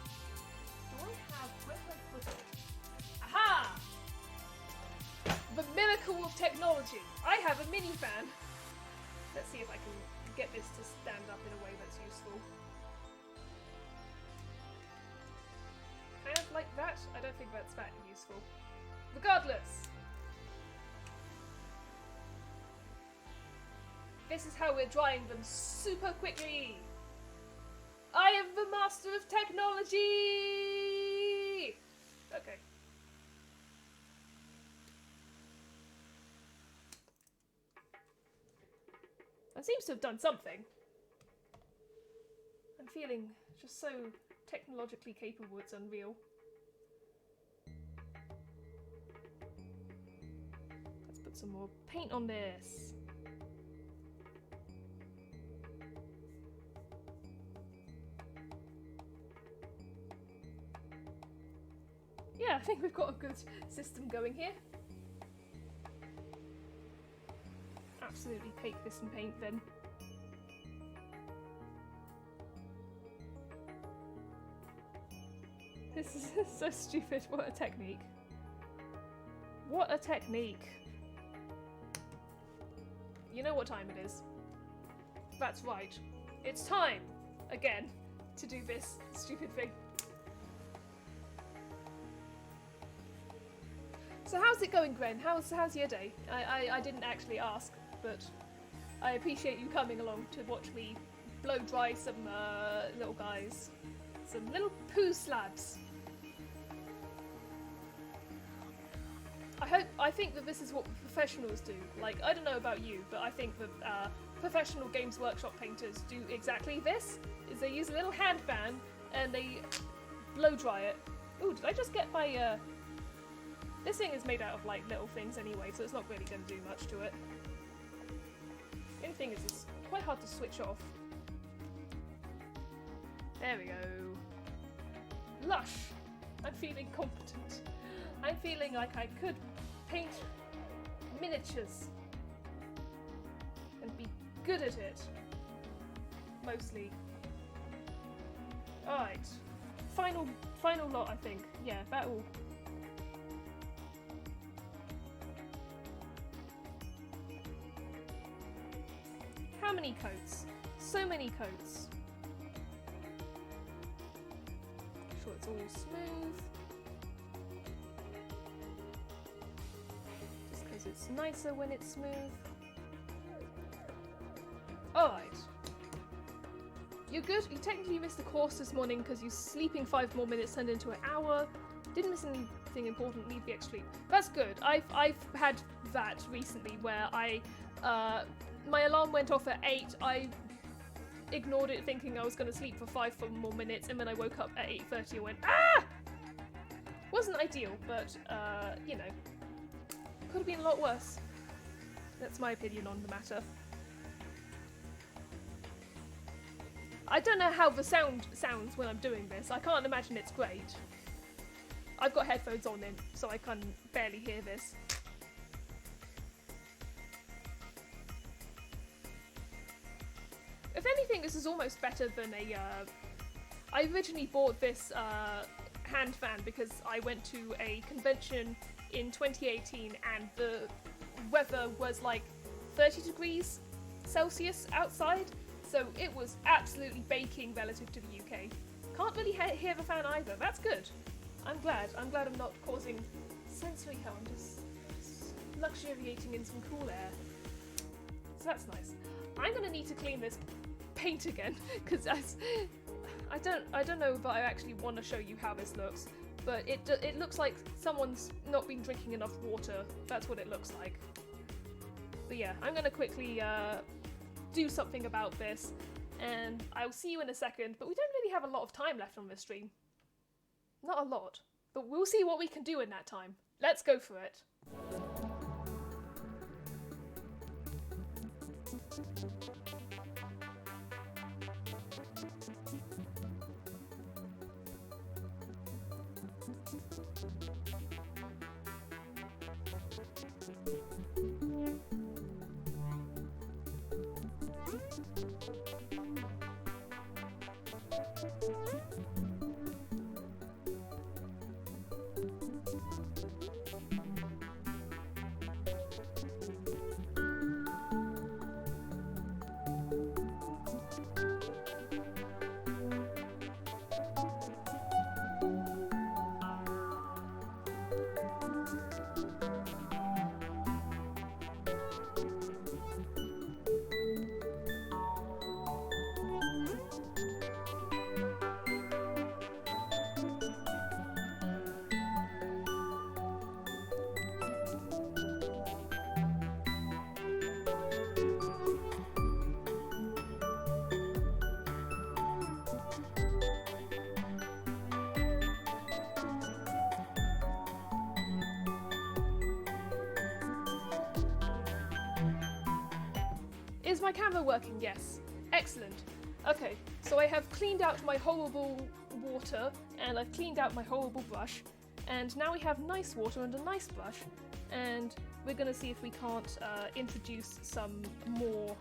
Do I have... Where's my footage? Aha! The miracle of technology! I have a minifan! Let's see if I can get this to stand up in a way that's useful. Kind of like that? I don't think that's that useful. Regardless! This is how we're drying them super quickly! I am the master of technology! Okay. That seems to have done something. I'm feeling just so technologically capable, it's unreal. Let's put some more paint on this. Yeah, I think we've got a good system going here. Absolutely take this and paint then. This is so stupid. What a technique. What a technique. You know what time it is. That's right. It's time, again, to do this stupid thing. So how's it going, Gren? How's your day? I didn't actually ask, but I appreciate you coming along to watch me blow dry some little guys. Some little poo slabs. I think that this is what professionals do. Like, I don't know about you, but I think that professional Games Workshop painters do exactly this, is they use a little hand fan and they blow dry it. Ooh, did I just get my, This thing is made out of, like, little things anyway, so it's not really going to do much to it. The only thing is it's quite hard to switch off. There we go. Lush! I'm feeling competent. I'm feeling like I could paint miniatures and be good at it. Mostly. Alright. Final lot, I think. Yeah, that'll... How many coats? So many coats. Make sure it's all smooth. Just because it's nicer when it's smooth. Alright. You're good. You technically missed the course this morning because you sleeping 5 more minutes turned into an hour. Didn't miss anything important, need the extra sleep. That's good. I've had that recently where my alarm went off at 8, I ignored it thinking I was going to sleep for 5 more minutes, and then I woke up at 8:30 and went, ah! Wasn't ideal, but, you know, could have been a lot worse. That's my opinion on the matter. I don't know how the sound sounds when I'm doing this. I can't imagine it's great. I've got headphones on in, so I can barely hear this. If anything, this is almost better than a, I originally bought this hand fan because I went to a convention in 2018 and the weather was like 30 degrees Celsius outside, so it was absolutely baking relative to the UK. Can't really hear the fan either. That's good. I'm glad I'm not causing sensory harm, just luxuriating in some cool air. So that's nice. I'm gonna need to clean this paint again because I don't know that I actually want to show you how this looks, but it looks like someone's not been drinking enough water. That's what it looks like. But yeah, I'm gonna quickly do something about this, and I'll see you in a second. But we don't really have a lot of time left on this stream. Not a lot, but we'll see what we can do in that time. Let's go for it. Is my camera working? Yes. Excellent. Okay, so I have cleaned out my horrible water, and I've cleaned out my horrible brush, and now we have nice water and a nice brush, and we're going to see if we can't introduce some more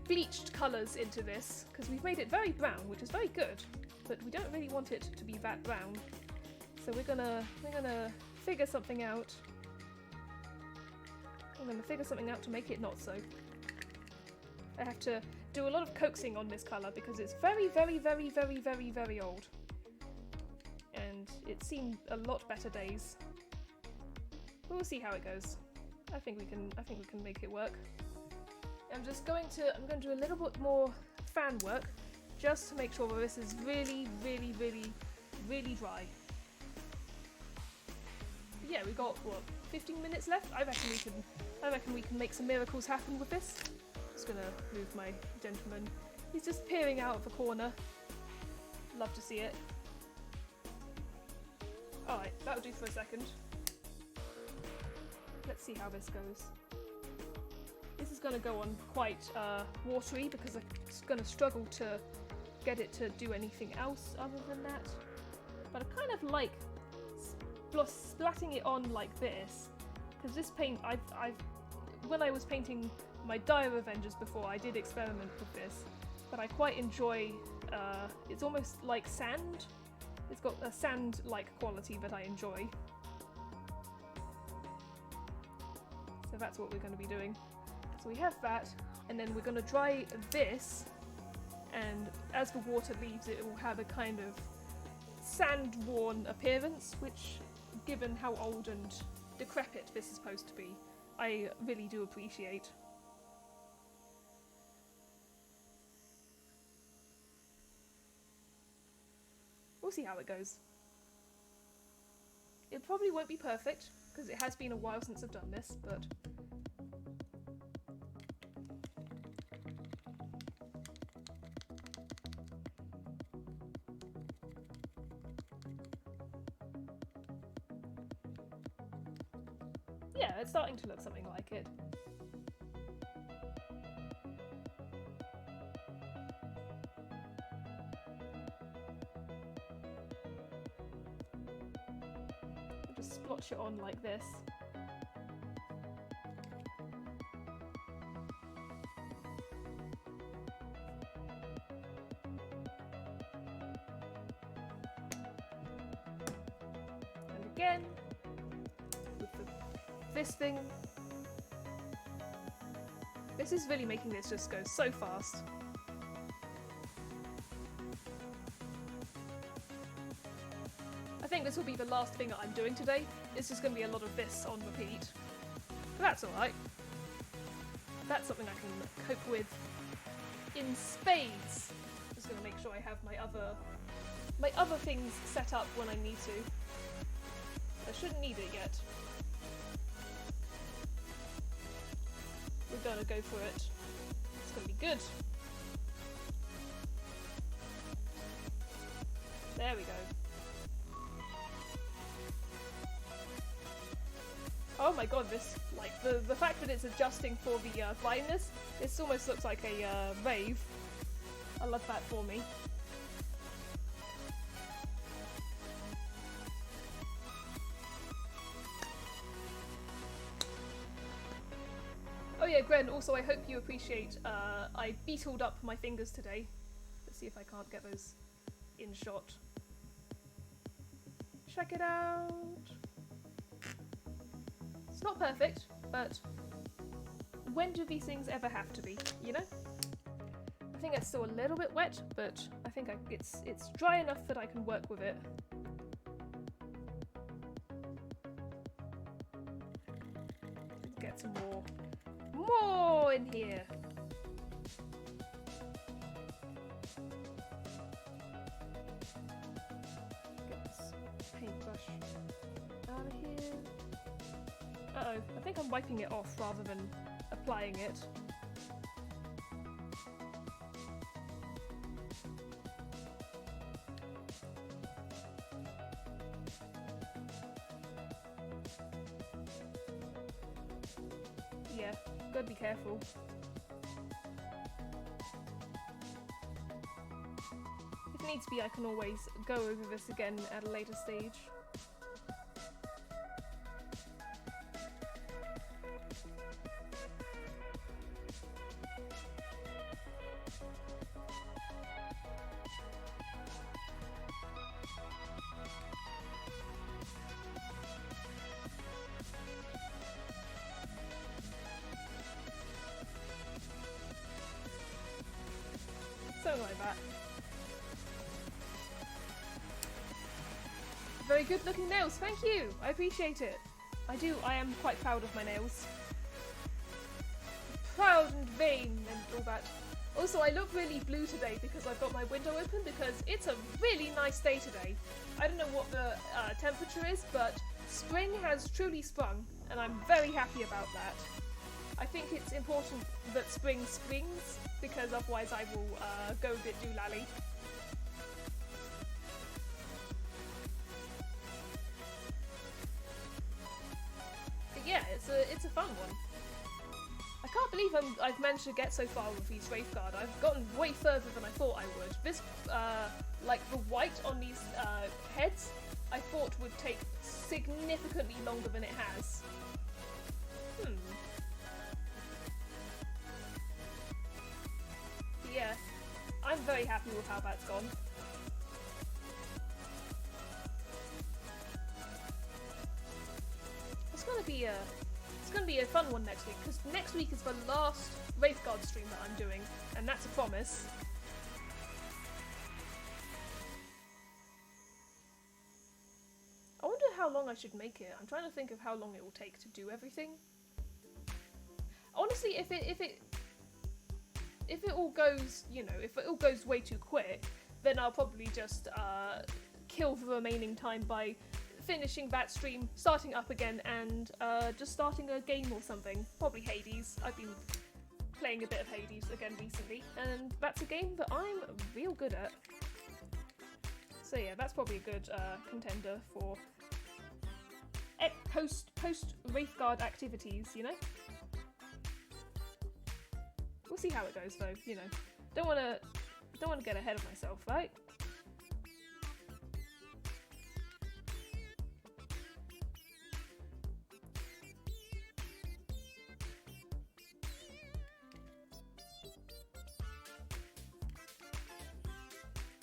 bleached colours into this, because we've made it very brown, which is very good, but we don't really want it to be that brown. So we're gonna figure something out. I'm going to figure something out to make it not so. I have to do a lot of coaxing on this colour because it's very, very, very, very, very, very old. And it's seen a lot better days. We'll see how it goes. I think we can make it work. I'm going to do a little bit more fan work just to make sure that this is really, really, really, really dry. yeah, we got what, 15 minutes left. I reckon we can make some miracles happen with this. Just gonna move my gentleman. He's just peering out of the corner. Love to see it. Alright, that'll do for a second. Let's see how this goes. This is going to go on quite watery because I'm going to struggle to get it to do anything else other than that. But I kind of like splatting it on like this, because this paint, when I was painting my Dire Avengers before, I did experiment with this, but I quite enjoy, it's almost like sand. It's got a sand-like quality that I enjoy. So that's what we're going to be doing. So we have that, and then we're going to dry this, and as the water leaves it will have a kind of sand-worn appearance, which, given how old and decrepit this is supposed to be, I really do appreciate. We'll see how it goes. It probably won't be perfect, because it has been a while since I've done this, but... yeah, it's starting to look something like it. I'll just splotch it on like this. And again. This thing. This is really making this just go so fast. I think this will be the last thing that I'm doing today. It's just going to be a lot of this on repeat. But that's alright. That's something I can cope with in spades. Just going to make sure I have my other things set up when I need to. I shouldn't need it yet. We're gonna go for it. It's gonna be good. There we go. Oh my god, this, like, the fact that it's adjusting for the blindness, this almost looks like a rave. I love that for me. Oh yeah, Gren, also I hope you appreciate, I beetled up my fingers today. Let's see if I can't get those in shot. Check it out! It's not perfect, but when do these things ever have to be, you know? I think it's still a little bit wet, but I think it's dry enough that I can work with it. Let's get some more in here. Get this paintbrush out of here. Uh-oh, I think I'm wiping it off rather than applying it. Yeah, gotta be careful. If needs be, I can always go over this again at a later stage. Something like that. Very good looking nails, thank you! I appreciate it. I am quite proud of my nails. Proud and vain and all that. Also, I look really blue today because I've got my window open because it's a really nice day today. I don't know what the temperature is, but Spring has truly sprung, and I'm very happy about that. I think it's important that spring springs, because otherwise I will go a bit doolally. But yeah, it's a fun one. I can't believe I've managed to get so far with these Wraithguard. I've gotten way further than I thought I would. This, like the white on these heads, I thought would take significantly longer than it has. Yeah, I'm very happy with how that's gone. It's gonna be a fun one next week, because next week is the last Wraithguard stream that I'm doing, and that's a promise. I wonder how long I should make it. I'm trying to think of how long it will take to do everything. Honestly, if it all goes, you know, if it all goes way too quick, then I'll probably just kill the remaining time by finishing that stream, starting up again, and just starting a game or something. Probably Hades. I've been playing a bit of Hades again recently, and that's a game that I'm real good at. So yeah, that's probably a good contender for post Wraithguard activities, you know? We'll see how it goes though, you know. Don't wanna get ahead of myself, right?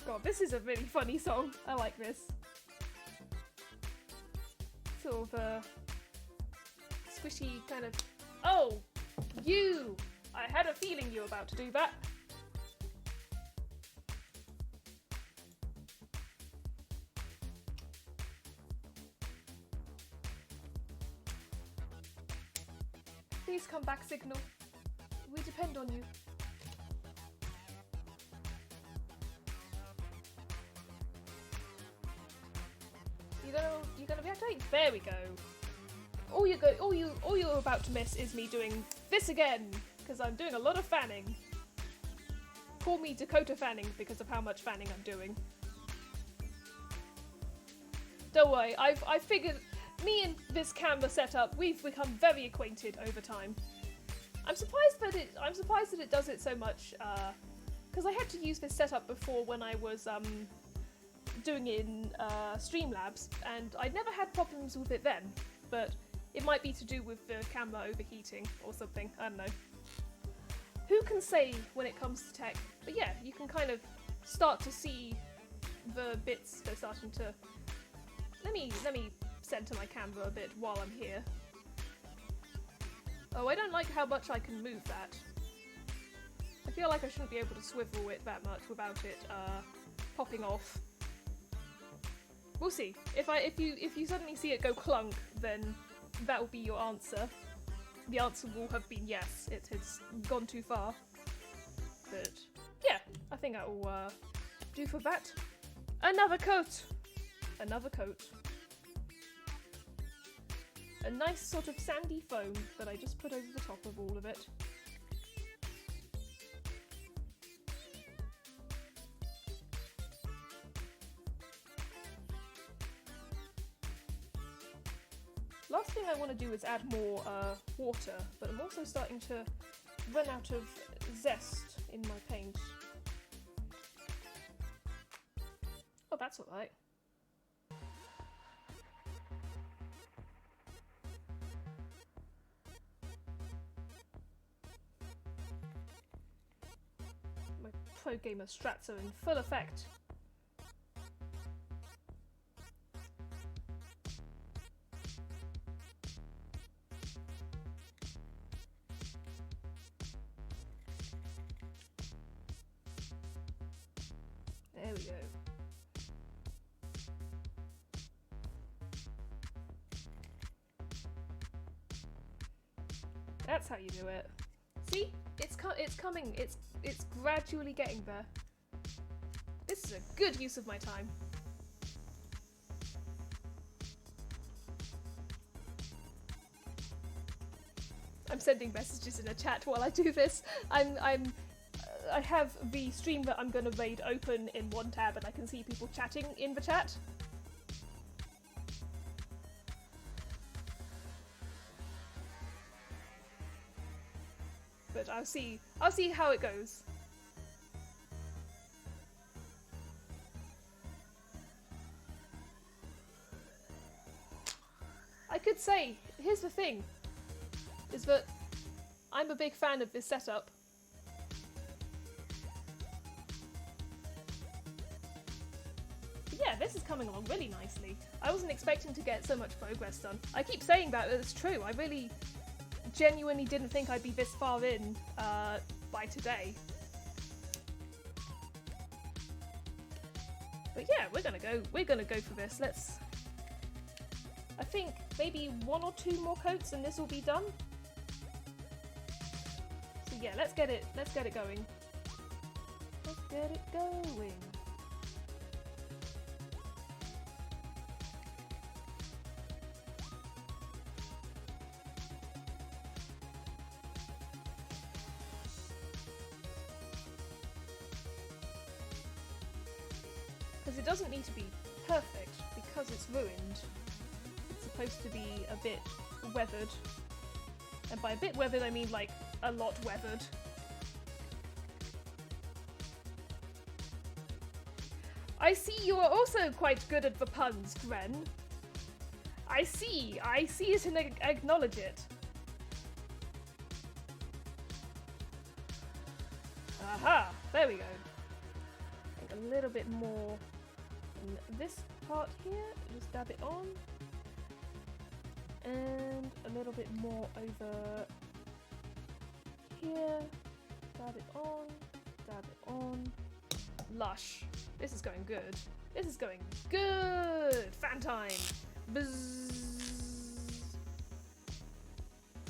God, this is a really funny song. I like this. Sort of squishy kind of... Oh! You! I had a feeling you were about to do that. Please come back, Signal. We depend on you. You're gonna be activated. There we go. All you're about to miss is me doing this again, because I'm doing a lot of fanning. Call me Dakota Fanning because of how much fanning I'm doing. Don't worry, I figured me and this camera setup, we've become very acquainted over time. I'm surprised that it does it so much, because I had to use this setup before when I was doing it in Streamlabs, and I'd never had problems with it then, but it might be to do with the camera overheating or something, I don't know. Who can say when it comes to tech? But yeah, you can kind of start to see the bits that are starting to... Let me center my camera a bit while I'm here. Oh, I don't like how much I can move that. I feel like I shouldn't be able to swivel it that much without it popping off. We'll see. If you suddenly see it go clunk, then that will be your answer. The answer will have been yes, it has gone too far. But yeah, I think that will do for that. Another coat! Another coat. A nice sort of sandy foam that I just put over the top of all of it. Last thing I want to do is add more water, but I'm also starting to run out of zest in my paint. Oh, that's alright. My pro gamer strats are in full effect. There we go. That's how you do it. See? It's coming. It's gradually getting there. This is a good use of my time. I'm sending messages in a chat while I do this. I have the stream that I'm gonna raid open in one tab and I can see people chatting in the chat. But I'll see how it goes. I could say, here's the thing, is that I'm a big fan of this setup. But yeah, this is coming along really nicely. I wasn't expecting to get so much progress done. I keep saying that, but it's true. I really genuinely didn't think I'd be this far in by today. But yeah, we're gonna go for this. I think maybe 1 or 2 more coats and this will be done. So yeah, let's get it going. Let's get it going. Because it doesn't need to be perfect because it's ruined. It's supposed to be a bit weathered. And by a bit weathered I mean like a lot weathered. I see you are also quite good at the puns, Gren. I see it and acknowledge it. Aha, there we go. I think a little bit more in this part here, just dab it on. And a little bit more over here, dab it on. Lush. This is going good. This is going good! Fan time! Bzzz.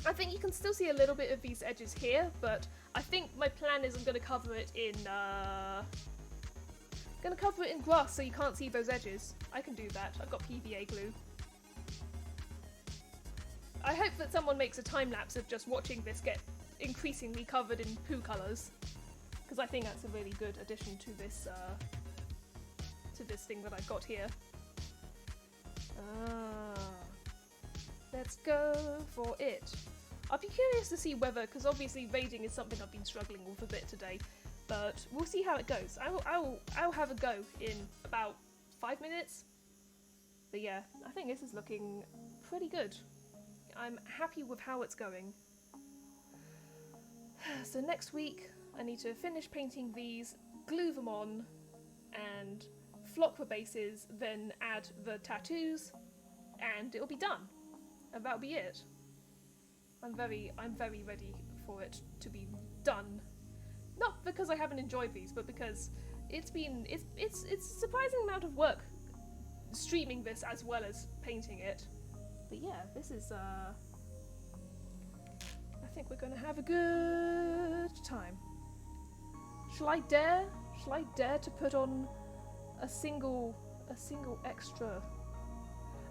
I think you can still see a little bit of these edges here, but I think my plan is I'm going to cover it in grass so you can't see those edges. I can do that. I've got PVA glue. I hope that someone makes a time lapse of just watching this get increasingly covered in poo colours, because I think that's a really good addition to this thing that I've got here. Let's go for it. I'll be curious to see whether, because obviously raiding is something I've been struggling with a bit today, but we'll see how it goes. I'll have a go in about 5 minutes. But yeah, I think this is looking pretty good. I'm happy with how it's going. So next week I need to finish painting these, glue them on, and flock the bases, then add the tattoos, and it'll be done. And that'll be it. I'm very ready for it to be done. Not because I haven't enjoyed these, but because it's a surprising amount of work streaming this as well as painting it. But yeah, this is I think we're gonna have a good time. Shall I dare to put on a single extra?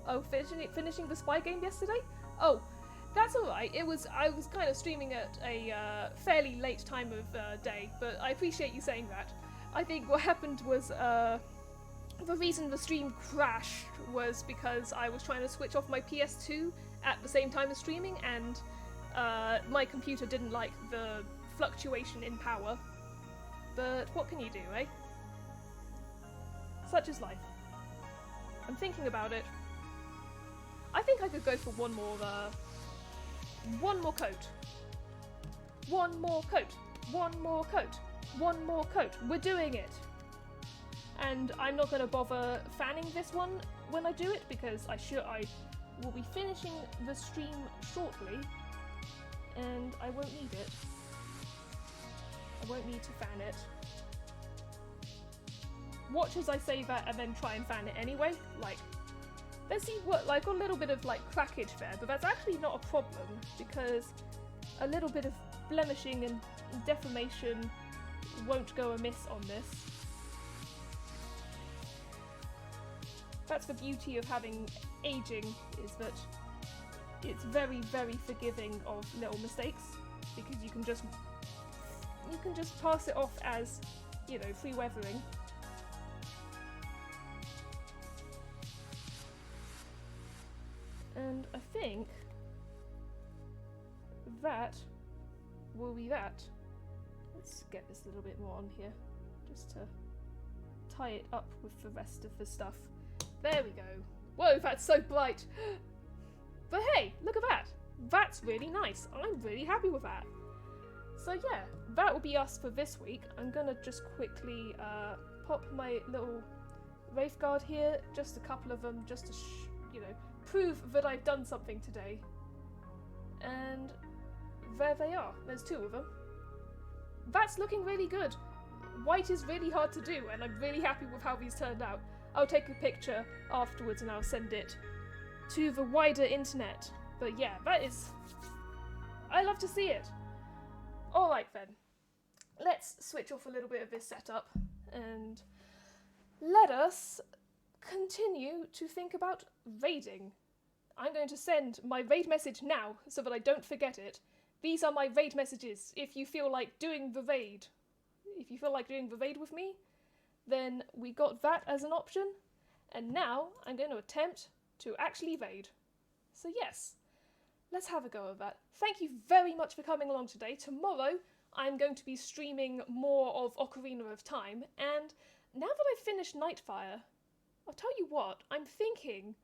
Oh, finishing the spy game yesterday? Oh, that's alright. I was kind of streaming at a fairly late time of day, but I appreciate you saying that. I think what happened was the reason the stream crashed was because I was trying to switch off my PS2 at the same time as streaming, and my computer didn't like the fluctuation in power. But what can you do, eh? Such is life. I'm thinking about it. I think I could go for one more coat. One more coat. One more coat. We're doing it. And I'm not going to bother fanning this one when I do it, because I will be finishing the stream shortly, and I won't need it. I won't need to fan it. Watch as I say that and then try and fan it anyway. Like, let's see what, like, a little bit of like crackage there, but that's actually not a problem because a little bit of blemishing and deformation won't go amiss on this. That's the beauty of having aging, is that it's very, very forgiving of little mistakes, because you can just pass it off as, you know, free weathering. And I think that will be that. Let's get this a little bit more on here, just to tie it up with the rest of the stuff. There we go. Whoa, that's so bright. But hey, look at that. That's really nice. I'm really happy with that. So yeah, that will be us for this week. I'm gonna just quickly pop my little Wraithguard here, just a couple of them, just to you know, prove that I've done something today. And there they are. There's 2 of them. That's looking really good. White is really hard to do, and I'm really happy with how these turned out. I'll take a picture afterwards and I'll send it to the wider internet. But yeah, that is... I love to see it. Alright then. Let's switch off a little bit of this setup and let us continue to think about raiding. I'm going to send my raid message now so that I don't forget it. These are my raid messages. If you feel like doing the raid, with me, then we got that as an option. And now I'm going to attempt to actually raid. So yes, let's have a go of that. Thank you very much for coming along today. Tomorrow I'm going to be streaming more of Ocarina of Time, and now that I've finished Nightfire, I'll tell you what, I'm thinking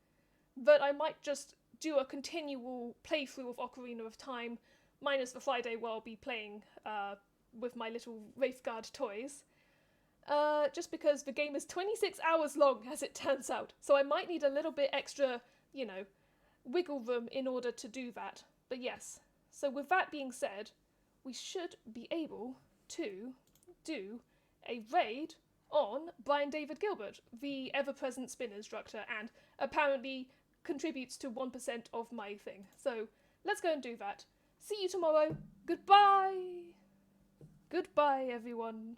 that I might just do a continual playthrough of Ocarina of Time, minus the Friday where I'll be playing with my little Wraithguard toys. Just because the game is 26 hours long, as it turns out, so I might need a little bit extra, you know, wiggle room in order to do that. But yes, so with that being said, we should be able to do a raid on Brian David Gilbert, the ever-present spin instructor, and apparently contributes to 1% of my thing. So let's go and do that. See you tomorrow. Goodbye. Goodbye, everyone.